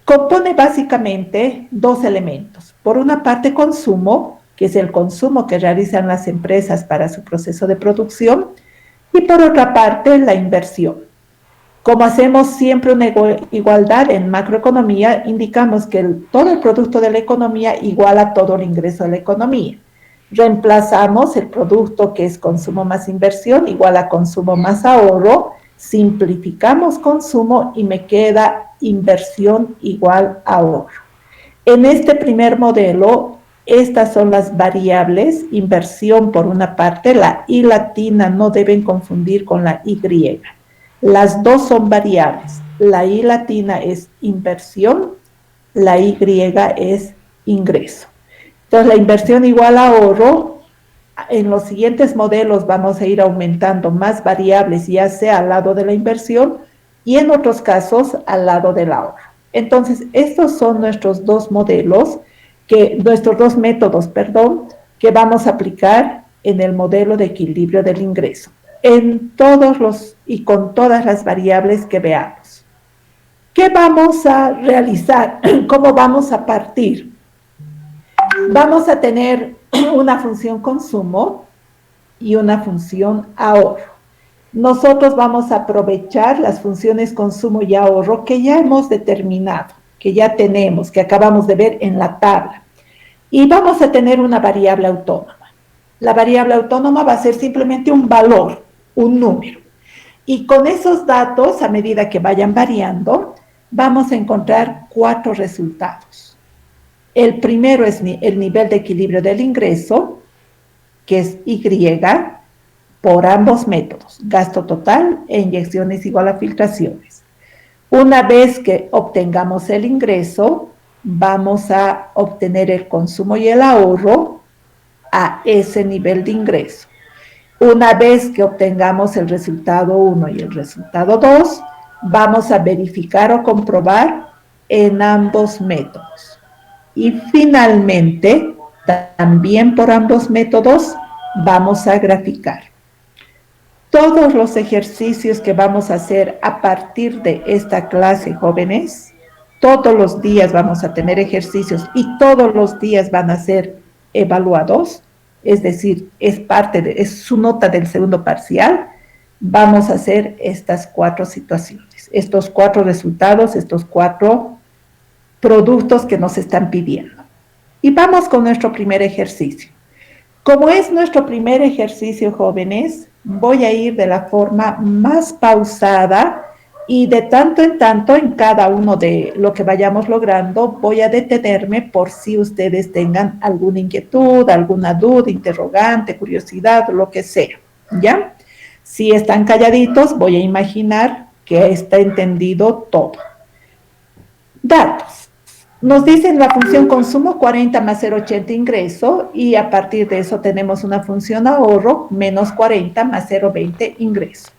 compone básicamente dos elementos. Por una parte, consumo, que es el consumo que realizan las empresas para su proceso de producción, y por otra parte, la inversión. Como hacemos siempre una igualdad en macroeconomía, indicamos que todo el producto de la economía iguala todo el ingreso de la economía. Reemplazamos el producto que es consumo más inversión igual a consumo más ahorro, simplificamos consumo y me queda inversión igual ahorro. En este primer modelo, estas son las variables, inversión por una parte, la I latina no deben confundir con la Y. Las dos son variables, la I latina es inversión, la Y es ingreso. Entonces la inversión igual ahorro, en los siguientes modelos vamos a ir aumentando más variables, ya sea al lado de la inversión y en otros casos al lado del ahorro. Entonces, estos son nuestros dos modelos, nuestros dos métodos, que vamos a aplicar en el modelo de equilibrio del ingreso, en todos los y con todas las variables que veamos. ¿Qué vamos a realizar? ¿Cómo vamos a partir? Vamos a tener una función consumo y una función ahorro. Nosotros vamos a aprovechar las funciones consumo y ahorro que ya hemos determinado, que ya tenemos, que acabamos de ver en la tabla. Y vamos a tener una variable autónoma. La variable autónoma va a ser simplemente un valor, un número. Y con esos datos, a medida que vayan variando, vamos a encontrar 4 resultados. El primero es el nivel de equilibrio del ingreso, que es Y, por ambos métodos, gasto total e inyecciones igual a filtraciones. Una vez que obtengamos el ingreso, vamos a obtener el consumo y el ahorro a ese nivel de ingreso. Una vez que obtengamos el resultado 1 y el resultado 2, vamos a verificar o comprobar en ambos métodos. Y finalmente, también por ambos métodos, vamos a graficar. Todos los ejercicios que vamos a hacer a partir de esta clase, jóvenes, todos los días vamos a tener ejercicios y todos los días van a ser evaluados, es decir, es su nota del segundo parcial. Vamos a hacer estas 4 situaciones, estos 4 resultados, estos 4 productos que nos están pidiendo. Y vamos con nuestro primer ejercicio. Como es nuestro primer ejercicio, jóvenes, voy a ir de la forma más pausada y de tanto en tanto en cada uno de lo que vayamos logrando voy a detenerme por si ustedes tengan alguna inquietud, alguna duda, interrogante, curiosidad, lo que sea, ¿ya? Si están calladitos, voy a imaginar que está entendido todo. Datos. Nos dicen la función consumo 40 más 0,80 ingreso y a partir de eso tenemos una función ahorro menos 40 más 0,20 ingreso.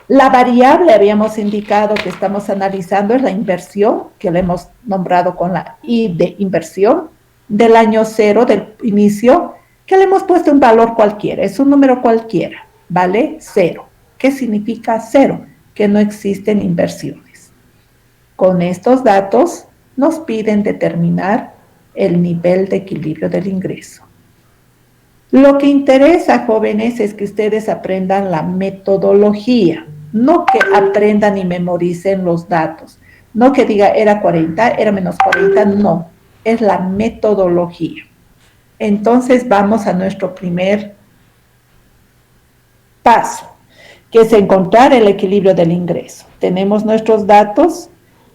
La variable habíamos indicado que estamos analizando es la inversión, que la hemos nombrado con la I de inversión, del año 0 del inicio, que le hemos puesto un valor cualquiera, es un número cualquiera, ¿vale? 0. ¿Qué significa 0? Que no existen inversiones. Con estos datos nos piden determinar el nivel de equilibrio del ingreso. Lo que interesa, jóvenes, es que ustedes aprendan la metodología, no que aprendan y memoricen los datos, no que diga era 40, era menos 40, no, es la metodología. Entonces vamos a nuestro primer paso, que es encontrar el equilibrio del ingreso. Tenemos nuestros datos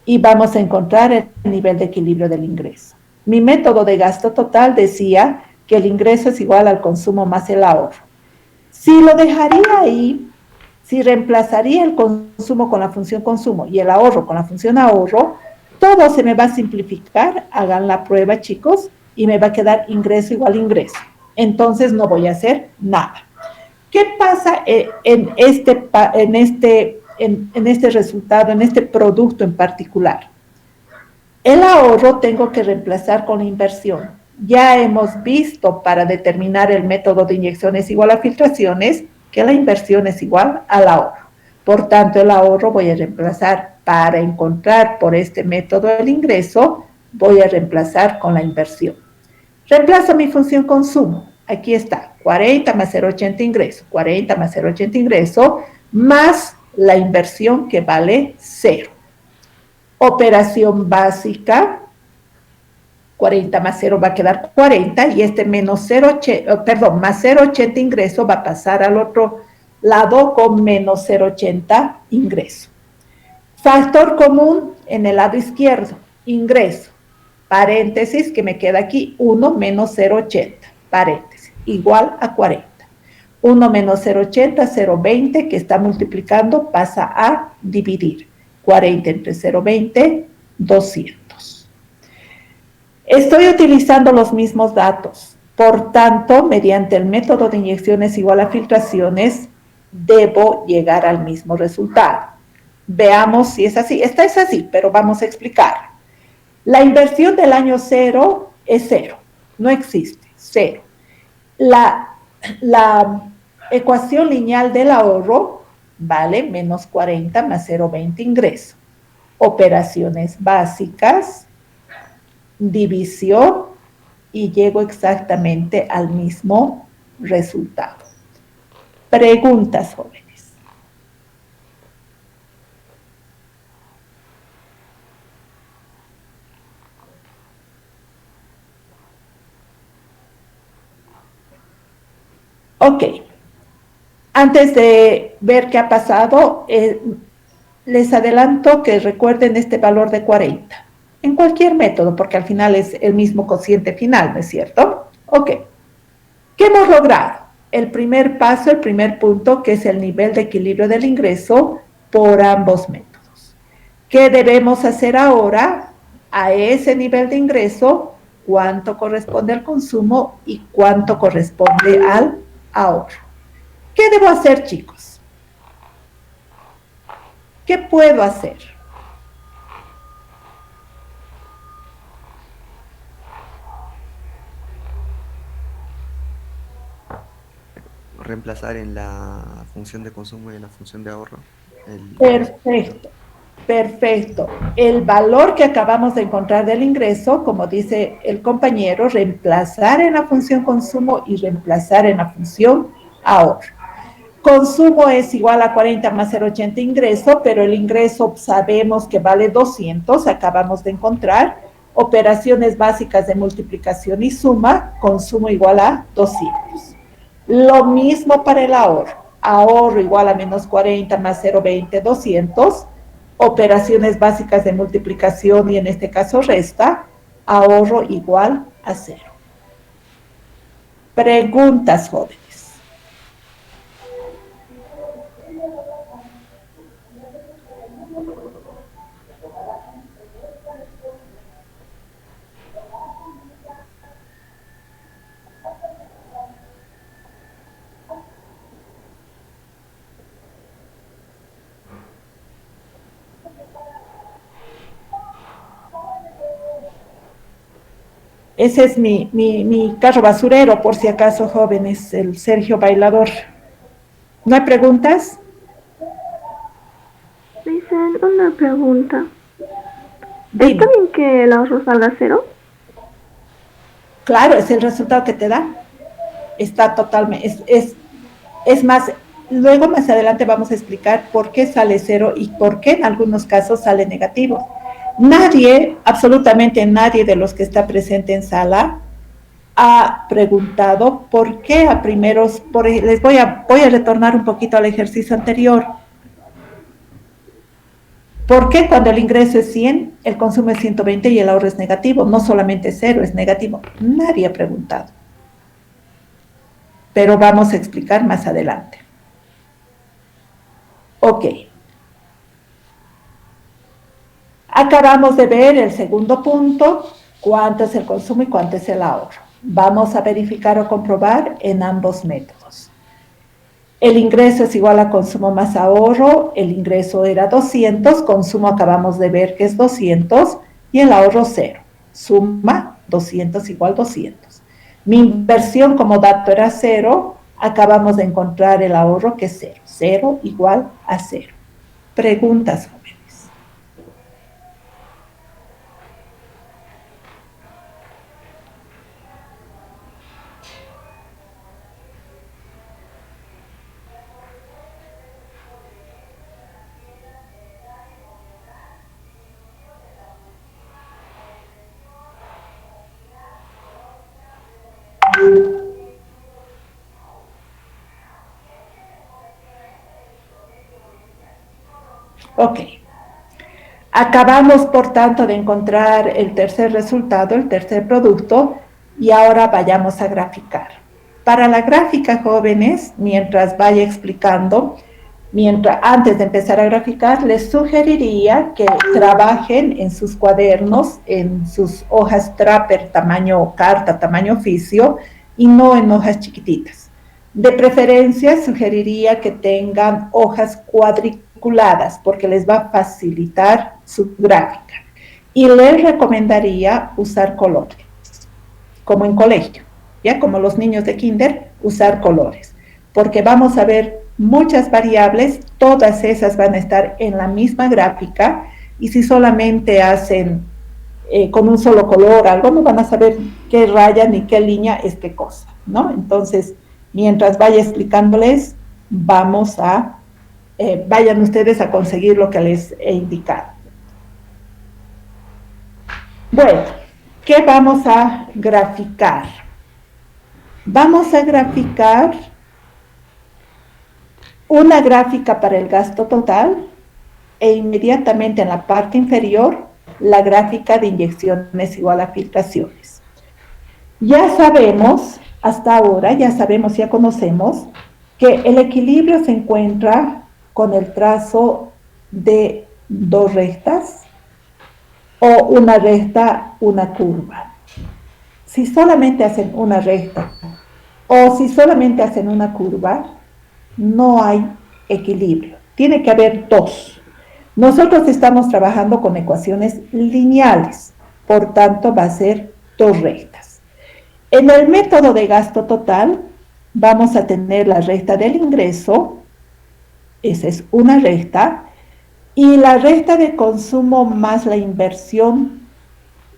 y vamos a encontrar el nivel de equilibrio del ingreso. Mi método de gasto total decía que el ingreso es igual al consumo más el ahorro. Si lo dejaría ahí, si reemplazaría el consumo con la función consumo y el ahorro con la función ahorro, todo se me va a simplificar. Hagan la prueba, chicos, y me va a quedar ingreso igual ingreso. Entonces no voy a hacer nada. ¿Qué pasa en este resultado, en este producto en particular? El ahorro tengo que reemplazar con la inversión. Ya hemos visto para determinar el método de inyecciones igual a filtraciones que la inversión es igual al ahorro. Por tanto, el ahorro voy a reemplazar para encontrar por este método el ingreso, voy a reemplazar con la inversión. Reemplazo mi función consumo. Aquí está, 40 más 0,80 ingreso, 40 más 0,80 ingreso, más la inversión que vale 0. Operación básica, 40 más 0 va a quedar 40 y este menos 0,80, más 0,80 ingreso va a pasar al otro lado con menos 0,80 ingreso. Factor común en el lado izquierdo, ingreso, paréntesis que me queda aquí, 1 menos 0,80, paréntesis, igual a 40. 1 menos 0,80, 0,20 que está multiplicando pasa a dividir. 40 entre 0,20, 200. Estoy utilizando los mismos datos. Por tanto, mediante el método de inyecciones igual a filtraciones, debo llegar al mismo resultado. Veamos si es así. Esta es así, pero vamos a explicar. La inversión del año 0 es 0. No existe, 0. La ecuación lineal del ahorro vale menos 40 más 0,20 ingreso. Operaciones básicas, división y llego exactamente al mismo resultado. Preguntas, jóvenes. Ok. Antes de ver qué ha pasado, les adelanto que recuerden este valor de 40. En cualquier método, porque al final es el mismo cociente final, ¿no es cierto? Ok. ¿Qué hemos logrado? El primer paso, el primer punto, que es el nivel de equilibrio del ingreso por ambos métodos. ¿Qué debemos hacer ahora? A ese nivel de ingreso, cuánto corresponde al consumo y cuánto corresponde al ahorro. ¿Qué debo hacer, chicos? ¿Qué puedo hacer? Reemplazar en la función de consumo y en la función de ahorro. Perfecto, perfecto. El valor que acabamos de encontrar del ingreso, como dice el compañero, reemplazar en la función consumo y reemplazar en la función ahorro. Consumo es igual a 40 más 0,80 ingreso, pero el ingreso sabemos que vale 200, acabamos de encontrar. Operaciones básicas de multiplicación y suma, consumo igual a 200. Lo mismo para el ahorro. Ahorro igual a menos 40 más 0,20, 200. Operaciones básicas de multiplicación y en este caso resta. Ahorro igual a 0. Preguntas, jóvenes. Ese es mi carro basurero, por si acaso, jóvenes, el Sergio Bailador. ¿No hay preguntas? Dicen una pregunta. Dime. ¿Está bien que el ahorro salga a 0? Claro, es el resultado que te da. Está totalmente, es más, luego más adelante vamos a explicar por qué sale 0 y por qué en algunos casos sale negativo. Nadie, absolutamente nadie de los que está presente en sala ha preguntado por qué a primeros, les voy a retornar un poquito al ejercicio anterior. ¿Por qué cuando el ingreso es 100, el consumo es 120 y el ahorro es negativo? No solamente 0, es negativo. Nadie ha preguntado. Pero vamos a explicar más adelante. Ok. Acabamos de ver el segundo punto, cuánto es el consumo y cuánto es el ahorro. Vamos a verificar o comprobar en ambos métodos. El ingreso es igual a consumo más ahorro, el ingreso era 200, consumo acabamos de ver que es 200 y el ahorro 0. Suma 200 igual 200. Mi inversión como dato era 0, acabamos de encontrar el ahorro que es 0. 0 igual a 0. Preguntas, jóvenes. Ok. Acabamos, por tanto, de encontrar el tercer resultado, el tercer producto, y ahora vayamos a graficar. Para la gráfica, jóvenes, mientras vaya explicando, antes de empezar a graficar, les sugeriría que trabajen en sus cuadernos, en sus hojas Trapper tamaño carta, tamaño oficio, y no en hojas chiquititas. De preferencia, sugeriría que tengan hojas cuadriculadas, porque les va a facilitar su gráfica. Y les recomendaría usar colores, como en colegio, ya como los niños de kinder, usar colores, porque vamos a ver muchas variables, todas esas van a estar en la misma gráfica, y si solamente hacen con un solo color algo, no van a saber qué raya ni qué línea es qué cosa, ¿no? Entonces, mientras vaya explicándoles, vayan ustedes a conseguir lo que les he indicado. Bueno, ¿qué vamos a graficar? Vamos a graficar una gráfica para el gasto total e inmediatamente en la parte inferior la gráfica de inyecciones igual a filtraciones. Ya sabemos, hasta ahora, ya conocemos que el equilibrio se encuentra con el trazo de dos rectas o una recta, una curva. Si solamente hacen una recta o si solamente hacen una curva, no hay equilibrio. Tiene que haber dos. Nosotros estamos trabajando con ecuaciones lineales, por tanto va a ser dos rectas. En el método de gasto total vamos a tener la recta del ingreso, esa es una recta, y la recta de consumo más la inversión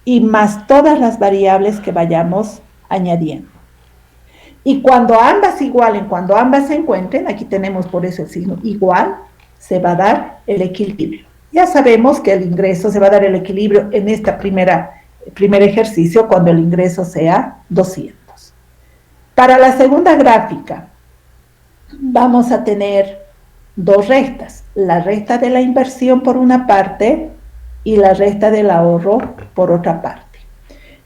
y más todas las variables que vayamos añadiendo. Y cuando ambas igualen, cuando ambas se encuentren, aquí tenemos por eso el signo igual, se va a dar el equilibrio. Ya sabemos que el ingreso se va a dar el equilibrio en esta primer ejercicio cuando el ingreso sea 200. Para la segunda gráfica vamos a tener dos rectas, la recta de la inversión por una parte y la recta del ahorro por otra parte.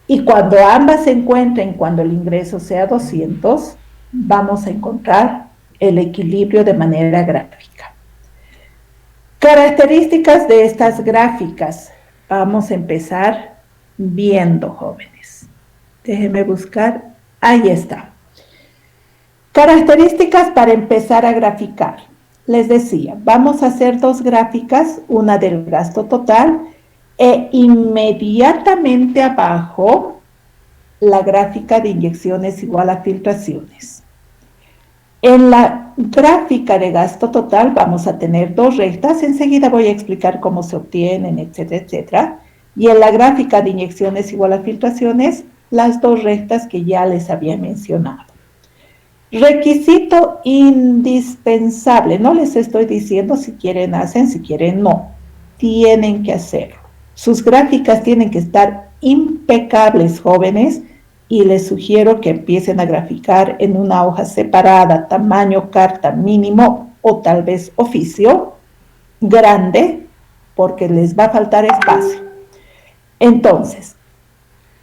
Y cuando ambas se encuentren, cuando el ingreso sea 200, vamos a encontrar el equilibrio de manera gráfica. Características de estas gráficas. Vamos a empezar viendo, jóvenes. Déjenme buscar. Ahí está. Características para empezar a graficar. Les decía, vamos a hacer dos gráficas, una del gasto total e inmediatamente abajo la gráfica de inyecciones igual a filtraciones. En la gráfica de gasto total vamos a tener dos rectas, enseguida voy a explicar cómo se obtienen, etcétera, etcétera. Y en la gráfica de inyecciones igual a filtraciones, las dos rectas que ya les había mencionado. Requisito indispensable, no les estoy diciendo si quieren hacen, si quieren no, tienen que hacerlo. Sus gráficas tienen que estar impecables, jóvenes, y les sugiero que empiecen a graficar en una hoja separada, tamaño carta mínimo o tal vez oficio, grande, porque les va a faltar espacio. Entonces,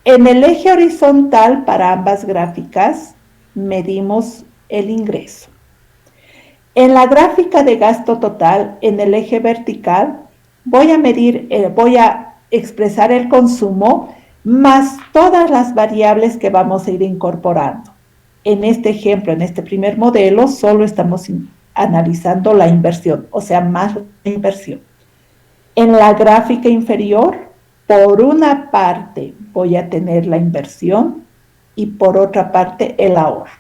en el eje horizontal para ambas gráficas, medimos el ingreso. En la gráfica de gasto total, en el eje vertical, voy a expresar el consumo más todas las variables que vamos a ir incorporando. En este ejemplo, en este primer modelo, solo estamos analizando la inversión, o sea, más la inversión. En la gráfica inferior, por una parte voy a tener la inversión y por otra parte el ahorro,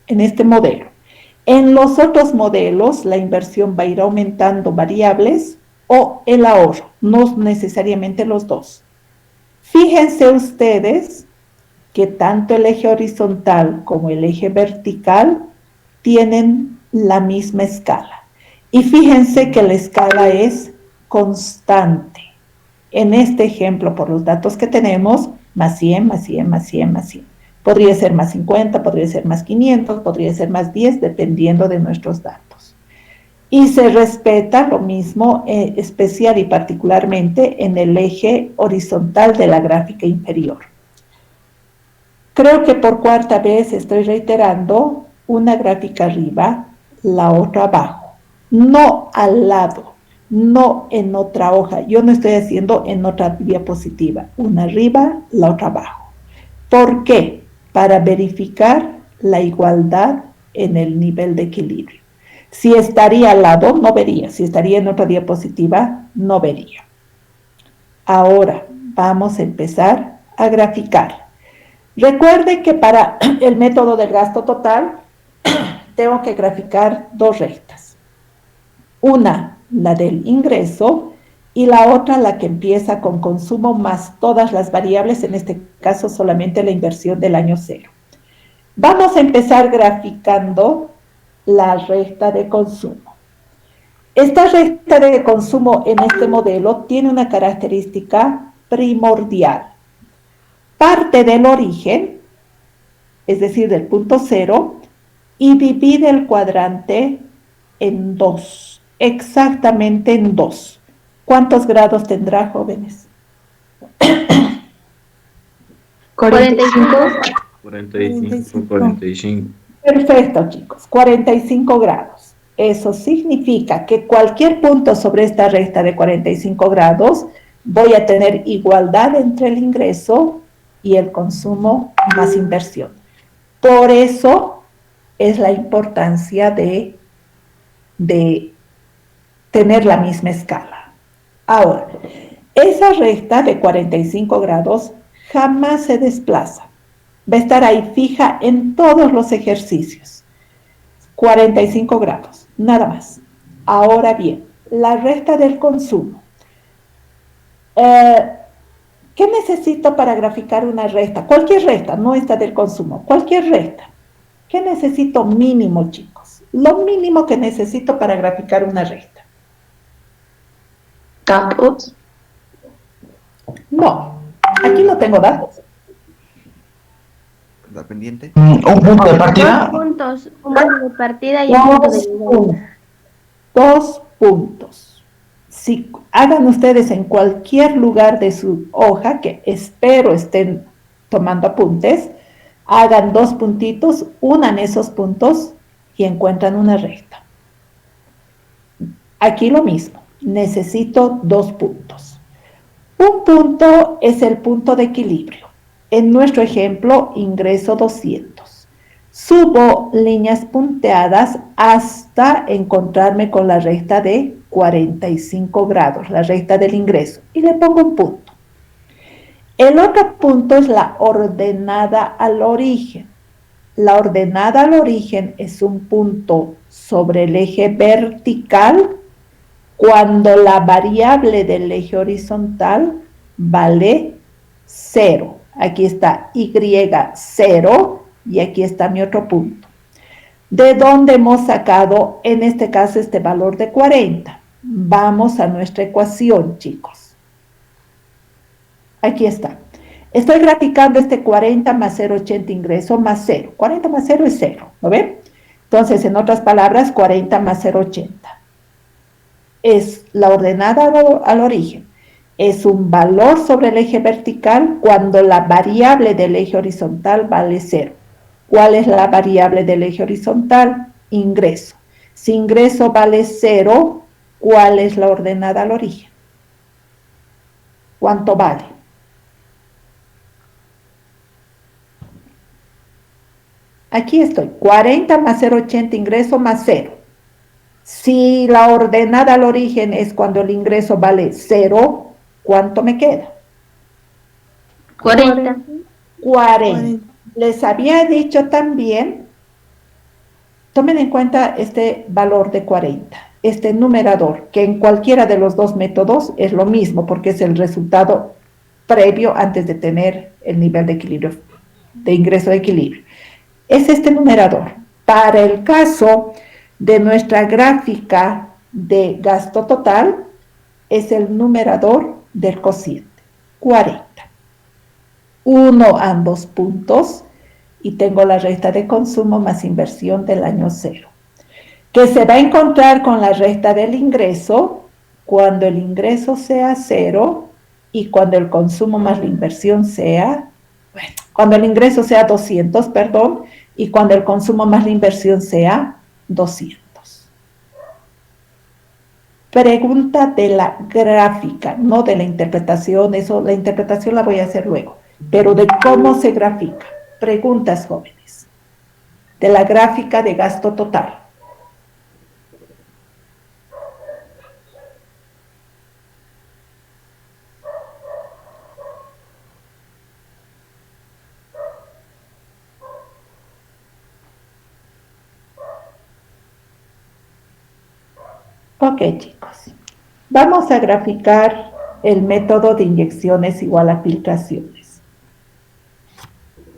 en este modelo. En los otros modelos, la inversión va a ir aumentando variables o el ahorro, no necesariamente los dos. Fíjense ustedes que tanto el eje horizontal como el eje vertical tienen la misma escala. Y fíjense que la escala es constante. En este ejemplo, por los datos que tenemos, más 100, más 100, más 100, más 100. Podría ser más 50, podría ser más 500, podría ser más 10, dependiendo de nuestros datos. Y se respeta lo mismo, especial y particularmente en el eje horizontal de la gráfica inferior. Creo que por cuarta vez estoy reiterando una gráfica arriba, la otra abajo. No al lado, no en otra hoja. Yo no estoy haciendo en otra diapositiva. Una arriba, la otra abajo. ¿Por qué? Para verificar la igualdad en el nivel de equilibrio. Si estaría al lado, no vería. Si estaría en otra diapositiva, no vería. Ahora vamos a empezar a graficar. Recuerden que para el método del gasto total, tengo que graficar dos rectas. Una, la del ingreso, y la otra, la que empieza con consumo más todas las variables, en este caso solamente la inversión del año cero. Vamos a empezar graficando la recta de consumo. Esta recta de consumo en este modelo tiene una característica primordial. Parte del origen, es decir, del punto cero, y divide el cuadrante en 2, exactamente en 2. ¿Cuántos grados tendrá, jóvenes? 45. 45, 45. Perfecto, chicos, 45 grados. Eso significa que cualquier punto sobre esta recta de 45 grados voy a tener igualdad entre el ingreso y el consumo más inversión. Por eso es la importancia de tener la misma escala. Ahora, esa recta de 45 grados jamás se desplaza. Va a estar ahí fija en todos los ejercicios. 45 grados, nada más. Ahora bien, la recta del consumo. ¿Qué necesito para graficar una recta? Cualquier recta, no esta del consumo, cualquier recta. ¿Qué necesito mínimo, chicos? Lo mínimo que necesito para graficar una recta. ¿Datos? No, aquí no tengo datos. ¿La pendiente? ¿Un punto de partida? 2 puntos, un punto de partida y un punto de llegada. 2 puntos. Si hagan ustedes en cualquier lugar de su hoja, que espero estén tomando apuntes, hagan 2 puntitos, unan esos puntos y encuentran una recta. Aquí lo mismo, necesito 2 puntos. Un punto es el punto de equilibrio. En nuestro ejemplo, ingreso 200. Subo líneas punteadas hasta encontrarme con la recta de 45 grados, la recta del ingreso, y le pongo un punto. El otro punto es la ordenada al origen. La ordenada al origen es un punto sobre el eje vertical cuando la variable del eje horizontal vale 0. Aquí está Y0 y aquí está mi otro punto. ¿De dónde hemos sacado, en este caso, este valor de 40? Vamos a nuestra ecuación, chicos. Aquí está. Estoy graficando este 40 más 0,80 ingreso más 0. 40 más 0 es 0, ¿lo ven? Entonces, en otras palabras, 40 más 0,80. Es la ordenada al origen. Es un valor sobre el eje vertical cuando la variable del eje horizontal vale 0. ¿Cuál es la variable del eje horizontal? Ingreso. Si ingreso vale 0, ¿cuál es la ordenada al origen? ¿Cuánto vale? Aquí estoy, 40 más 0,80 ingreso más 0. Si la ordenada al origen es cuando el ingreso vale 0, ¿cuánto me queda? 40. 40. Les había dicho también, tomen en cuenta este valor de 40, este numerador, que en cualquiera de los dos métodos es lo mismo, porque es el resultado previo antes de tener el nivel de equilibrio, de ingreso de equilibrio. Es este numerador. Para el caso de nuestra gráfica de gasto total, es el numerador del cociente, 40. Uno ambos puntos y tengo la recta de consumo más inversión del año 0, que se va a encontrar con la recta del ingreso cuando el ingreso sea 0 y cuando el consumo más la inversión sea, bueno, cuando el ingreso sea 200, perdón, y cuando el consumo más la inversión sea 200. Pregunta de la gráfica, no de la interpretación, eso la interpretación la voy a hacer luego, pero de cómo se grafica. Preguntas, jóvenes, de la gráfica de gasto total. Ok, chicos, vamos a graficar el método de inyecciones igual a filtraciones.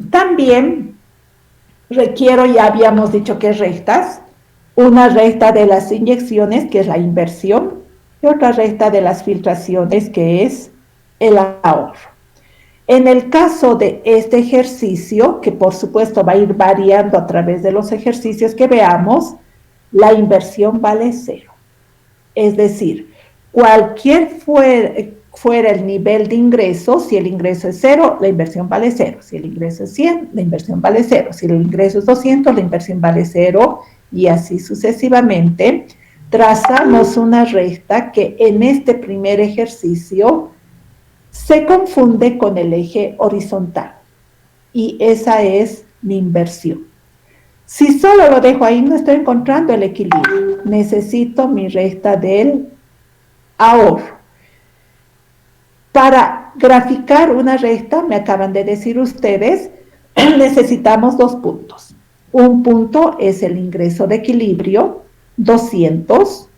También requiero, ya habíamos dicho que rectas, una recta de las inyecciones, que es la inversión, y otra recta de las filtraciones, que es el ahorro. En el caso de este ejercicio, que por supuesto va a ir variando a través de los ejercicios que veamos, la inversión vale 0. Es decir, cualquier fuera el nivel de ingreso, si el ingreso es 0, la inversión vale 0. Si el ingreso es 100, la inversión vale 0. Si el ingreso es 200, la inversión vale 0. Y así sucesivamente. Trazamos una recta que en este primer ejercicio se confunde con el eje horizontal. Y esa es mi inversión. Si solo lo dejo ahí, no estoy encontrando el equilibrio. Necesito mi recta del ahorro. Para graficar una recta, me acaban de decir ustedes, necesitamos 2 puntos. Un punto es el ingreso de equilibrio, 200,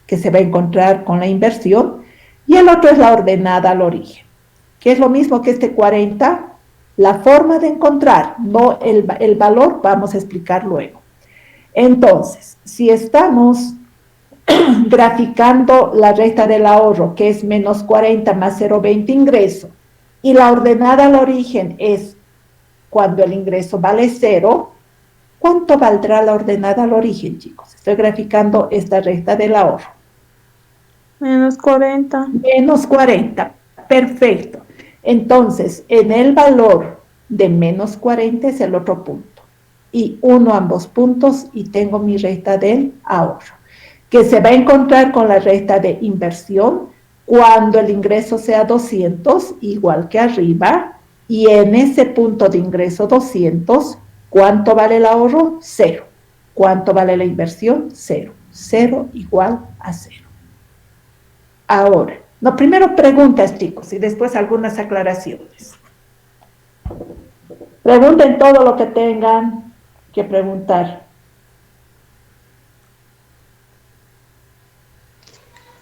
que se va a encontrar con la inversión, y el otro es la ordenada al origen, que es lo mismo que este 40. La forma de encontrar, no el valor, vamos a explicar luego. Entonces, si estamos graficando la recta del ahorro, que es menos 40 más 0,20 ingreso, y la ordenada al origen es cuando el ingreso vale 0, ¿cuánto valdrá la ordenada al origen, chicos? Estoy graficando esta recta del ahorro. Menos 40. Menos 40, perfecto. Entonces, en el valor de menos 40 es el otro punto. Y uno ambos puntos y tengo mi recta del ahorro, que se va a encontrar con la recta de inversión cuando el ingreso sea 200, igual que arriba, y en ese punto de ingreso 200, ¿cuánto vale el ahorro? 0. ¿Cuánto vale la inversión? 0. 0 igual a 0. Ahora, no, primero preguntas, chicos, y después algunas aclaraciones. Pregunten todo lo que tengan que preguntar.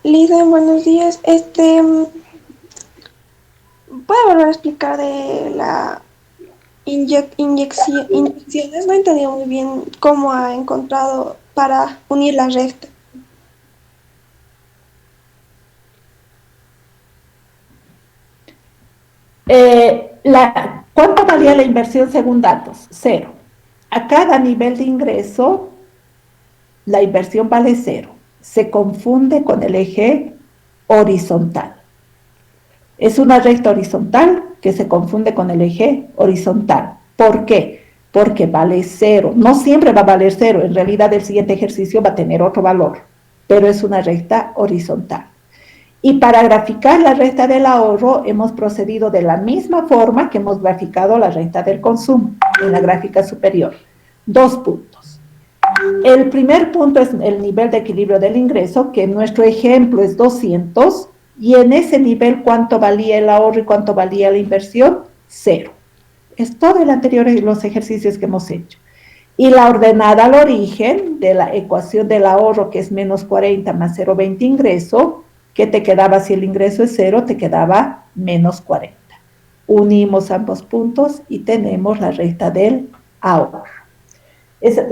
Lisa, buenos días. ¿Puede volver a explicar de la inyecciones? No he entendido muy bien cómo ha encontrado para unir la recta. ¿Cuánto valía la inversión según datos? 0. A cada nivel de ingreso, la inversión vale 0. Se confunde con el eje horizontal. Es una recta horizontal que se confunde con el eje horizontal. ¿Por qué? Porque vale 0. No siempre va a valer 0. En realidad, el siguiente ejercicio va a tener otro valor, pero es una recta horizontal. Y para graficar la recta del ahorro, hemos procedido de la misma forma que hemos graficado la recta del consumo en la gráfica superior. 2 puntos. El primer punto es el nivel de equilibrio del ingreso, que en nuestro ejemplo es 200, y en ese nivel, ¿cuánto valía el ahorro y cuánto valía la inversión? 0. Es todo el anterior de los ejercicios que hemos hecho. Y la ordenada al origen de la ecuación del ahorro, que es menos 40 más 0,20 ingreso, ¿qué te quedaba si el ingreso es 0? Te quedaba menos 40. Unimos ambos puntos y tenemos la recta del ahorro.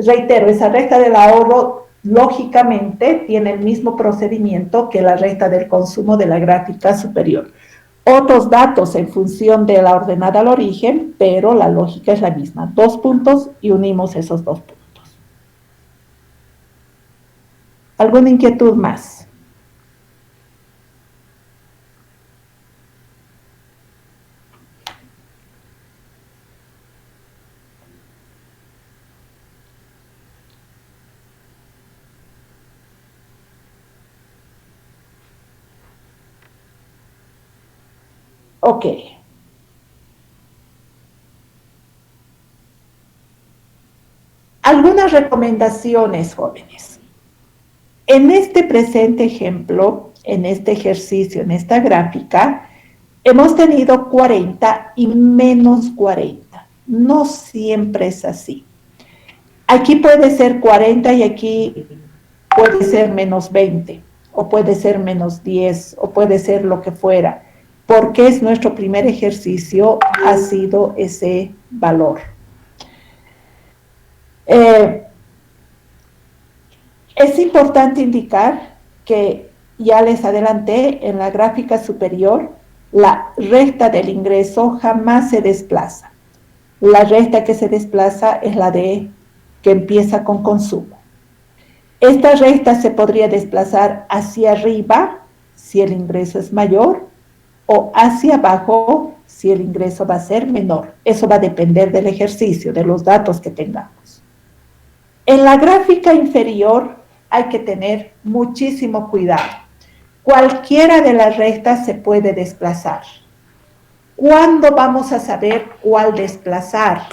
Reitero, esa recta del ahorro lógicamente tiene el mismo procedimiento que la recta del consumo de la gráfica superior. Otros datos en función de la ordenada al origen, pero la lógica es la misma. 2 puntos y unimos esos 2 puntos. ¿Alguna inquietud más? Ok. Algunas recomendaciones, jóvenes. En este presente ejemplo, en este ejercicio, en esta gráfica, hemos tenido 40 y menos 40. No siempre es así. Aquí puede ser 40 y aquí puede ser menos 20, o puede ser menos 10, o puede ser lo que fuera. Porque es nuestro primer ejercicio, ha sido ese valor. Es importante indicar que ya les adelanté en la gráfica superior, la recta del ingreso jamás se desplaza. La recta que se desplaza es la que empieza con consumo. Esta recta se podría desplazar hacia arriba si el ingreso es mayor o hacia abajo si el ingreso va a ser menor. Eso va a depender del ejercicio, de los datos que tengamos. En la gráfica inferior hay que tener muchísimo cuidado. Cualquiera de las rectas se puede desplazar. ¿Cuándo vamos a saber cuál desplazar?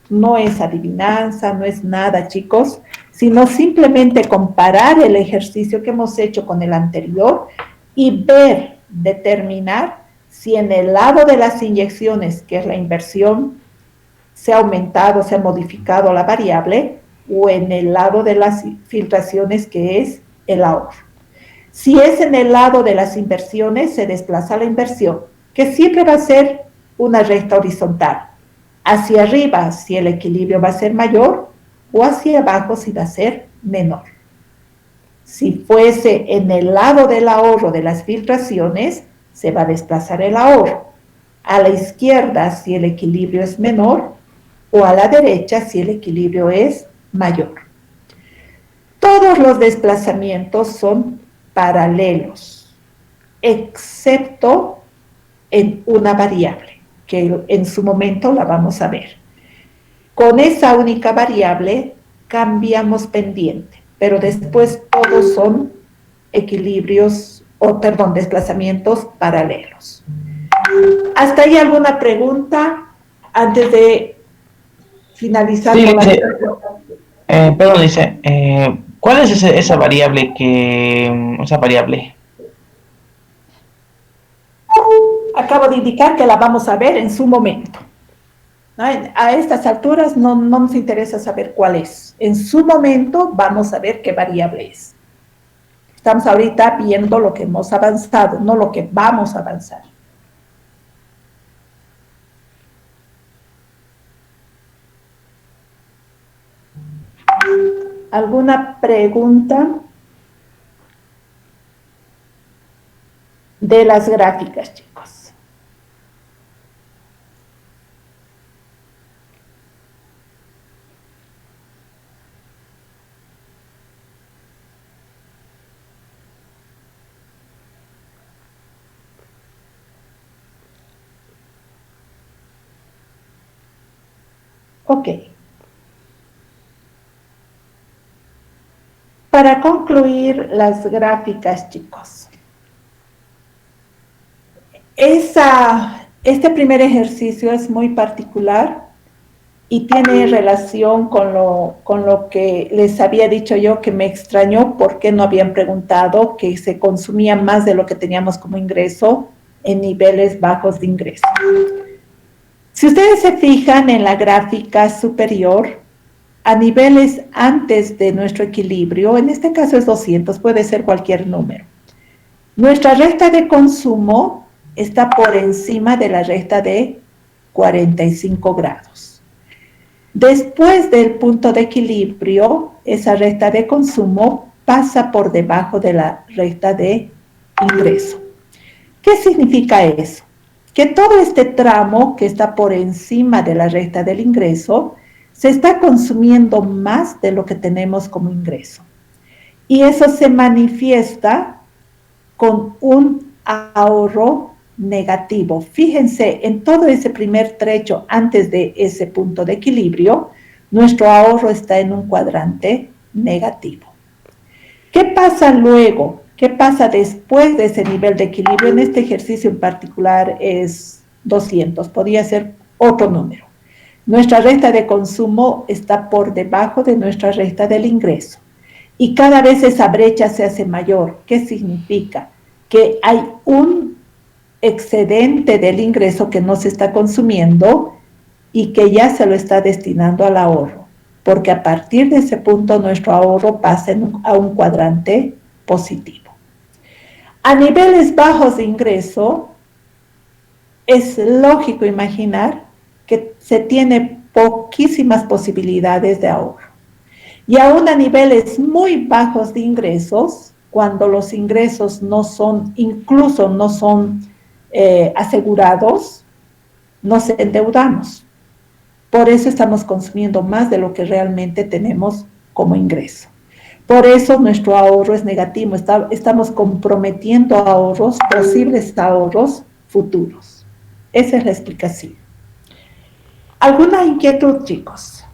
No es adivinanza, no es nada, chicos, sino simplemente comparar el ejercicio que hemos hecho con el anterior y ver, determinar si en el lado de las inyecciones, que es la inversión, se ha aumentado, se ha modificado la variable, o en el lado de las filtraciones, que es el ahorro. Si es en el lado de las inversiones, se desplaza la inversión, que siempre va a ser una recta horizontal. Hacia arriba, si el equilibrio va a ser mayor, o hacia abajo, si va a ser menor. Si fuese en el lado del ahorro de las filtraciones, se va a desplazar el ahorro. A la izquierda, si el equilibrio es menor, o a la derecha, si el equilibrio es mayor. Todos los desplazamientos son paralelos, excepto en una variable, que en su momento la vamos a ver. Con esa única variable cambiamos pendiente, pero después todos son desplazamientos paralelos. ¿Hasta ahí alguna pregunta antes de finalizar? Sí, con la perdón, dice, ¿cuál es esa variable Acabo de indicar que la vamos a ver en su momento. ¿No? A estas alturas no nos interesa saber cuál es. En su momento vamos a ver qué variable es. Estamos ahorita viendo lo que hemos avanzado, no lo que vamos a avanzar. ¿Alguna pregunta de las gráficas, chicos? Ok. Para concluir las gráficas, chicos, este primer ejercicio es muy particular y tiene relación con lo que les había dicho yo, que me extrañó porque no habían preguntado que se consumía más de lo que teníamos como ingreso en niveles bajos de ingreso. Si ustedes se fijan en la gráfica superior, a niveles antes de nuestro equilibrio, en este caso es 200, puede ser cualquier número. Nuestra recta de consumo está por encima de la recta de 45 grados. Después del punto de equilibrio, esa recta de consumo pasa por debajo de la recta de ingreso. ¿Qué significa eso? Que todo este tramo que está por encima de la recta del ingreso se está consumiendo más de lo que tenemos como ingreso. Y eso se manifiesta con un ahorro negativo. Fíjense, en todo ese primer trecho antes de ese punto de equilibrio, nuestro ahorro está en un cuadrante negativo. ¿Qué pasa luego? ¿Qué pasa después de ese nivel de equilibrio? En este ejercicio en particular es 200, podría ser otro número. Nuestra recta de consumo está por debajo de nuestra recta del ingreso. Y cada vez esa brecha se hace mayor. ¿Qué significa? Que hay un excedente del ingreso que no se está consumiendo y que ya se lo está destinando al ahorro. Porque a partir de ese punto nuestro ahorro pasa a un cuadrante positivo. A niveles bajos de ingreso, es lógico imaginar que se tiene poquísimas posibilidades de ahorro. Y aún a niveles muy bajos de ingresos, cuando los ingresos incluso no son asegurados, nos endeudamos. Por eso estamos consumiendo más de lo que realmente tenemos como ingreso. Por eso nuestro ahorro es negativo. Estamos comprometiendo ahorros, posibles ahorros futuros. Esa es la explicación. ¿Alguna inquietud, chicos?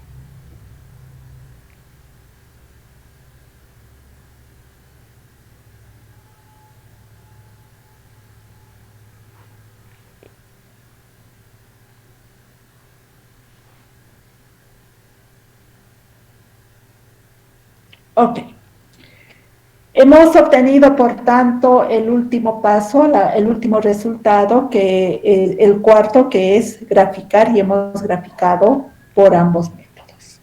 Ok. Hemos obtenido, por tanto, el último paso, el último resultado, el cuarto, que es graficar, y hemos graficado por ambos métodos.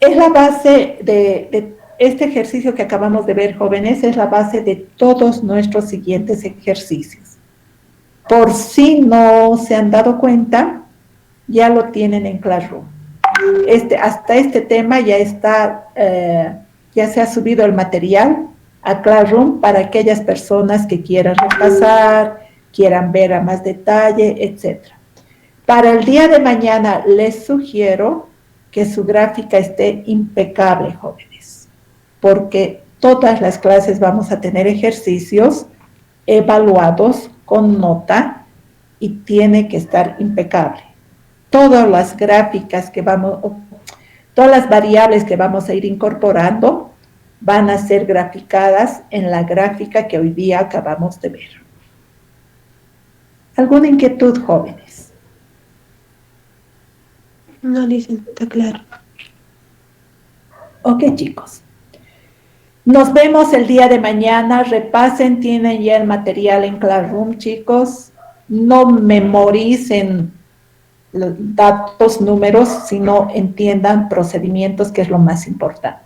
Es la base de este ejercicio que acabamos de ver, jóvenes, es la base de todos nuestros siguientes ejercicios. Por si no se han dado cuenta, ya lo tienen en Classroom. Hasta este tema ya está... ya se ha subido el material a Classroom para aquellas personas que quieran repasar, quieran ver a más detalle, etc. Para el día de mañana les sugiero que su gráfica esté impecable, jóvenes, porque todas las clases vamos a tener ejercicios evaluados con nota y tiene que estar impecable. Todas las gráficas que todas las variables que vamos a ir incorporando van a ser graficadas en la gráfica que hoy día acabamos de ver. ¿Alguna inquietud, jóvenes? No, dicen, está claro. Ok, chicos. Nos vemos el día de mañana. Repasen, tienen ya el material en Classroom, chicos. No memoricen los datos, números, sino entiendan procedimientos, que es lo más importante.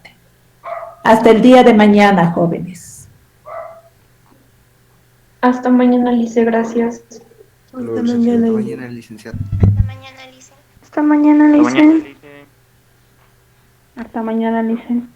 Hasta el día de mañana, jóvenes. Hasta mañana, Lice, gracias. Hasta mañana, licenciado. Hasta mañana, Lice. Hasta mañana, Licen.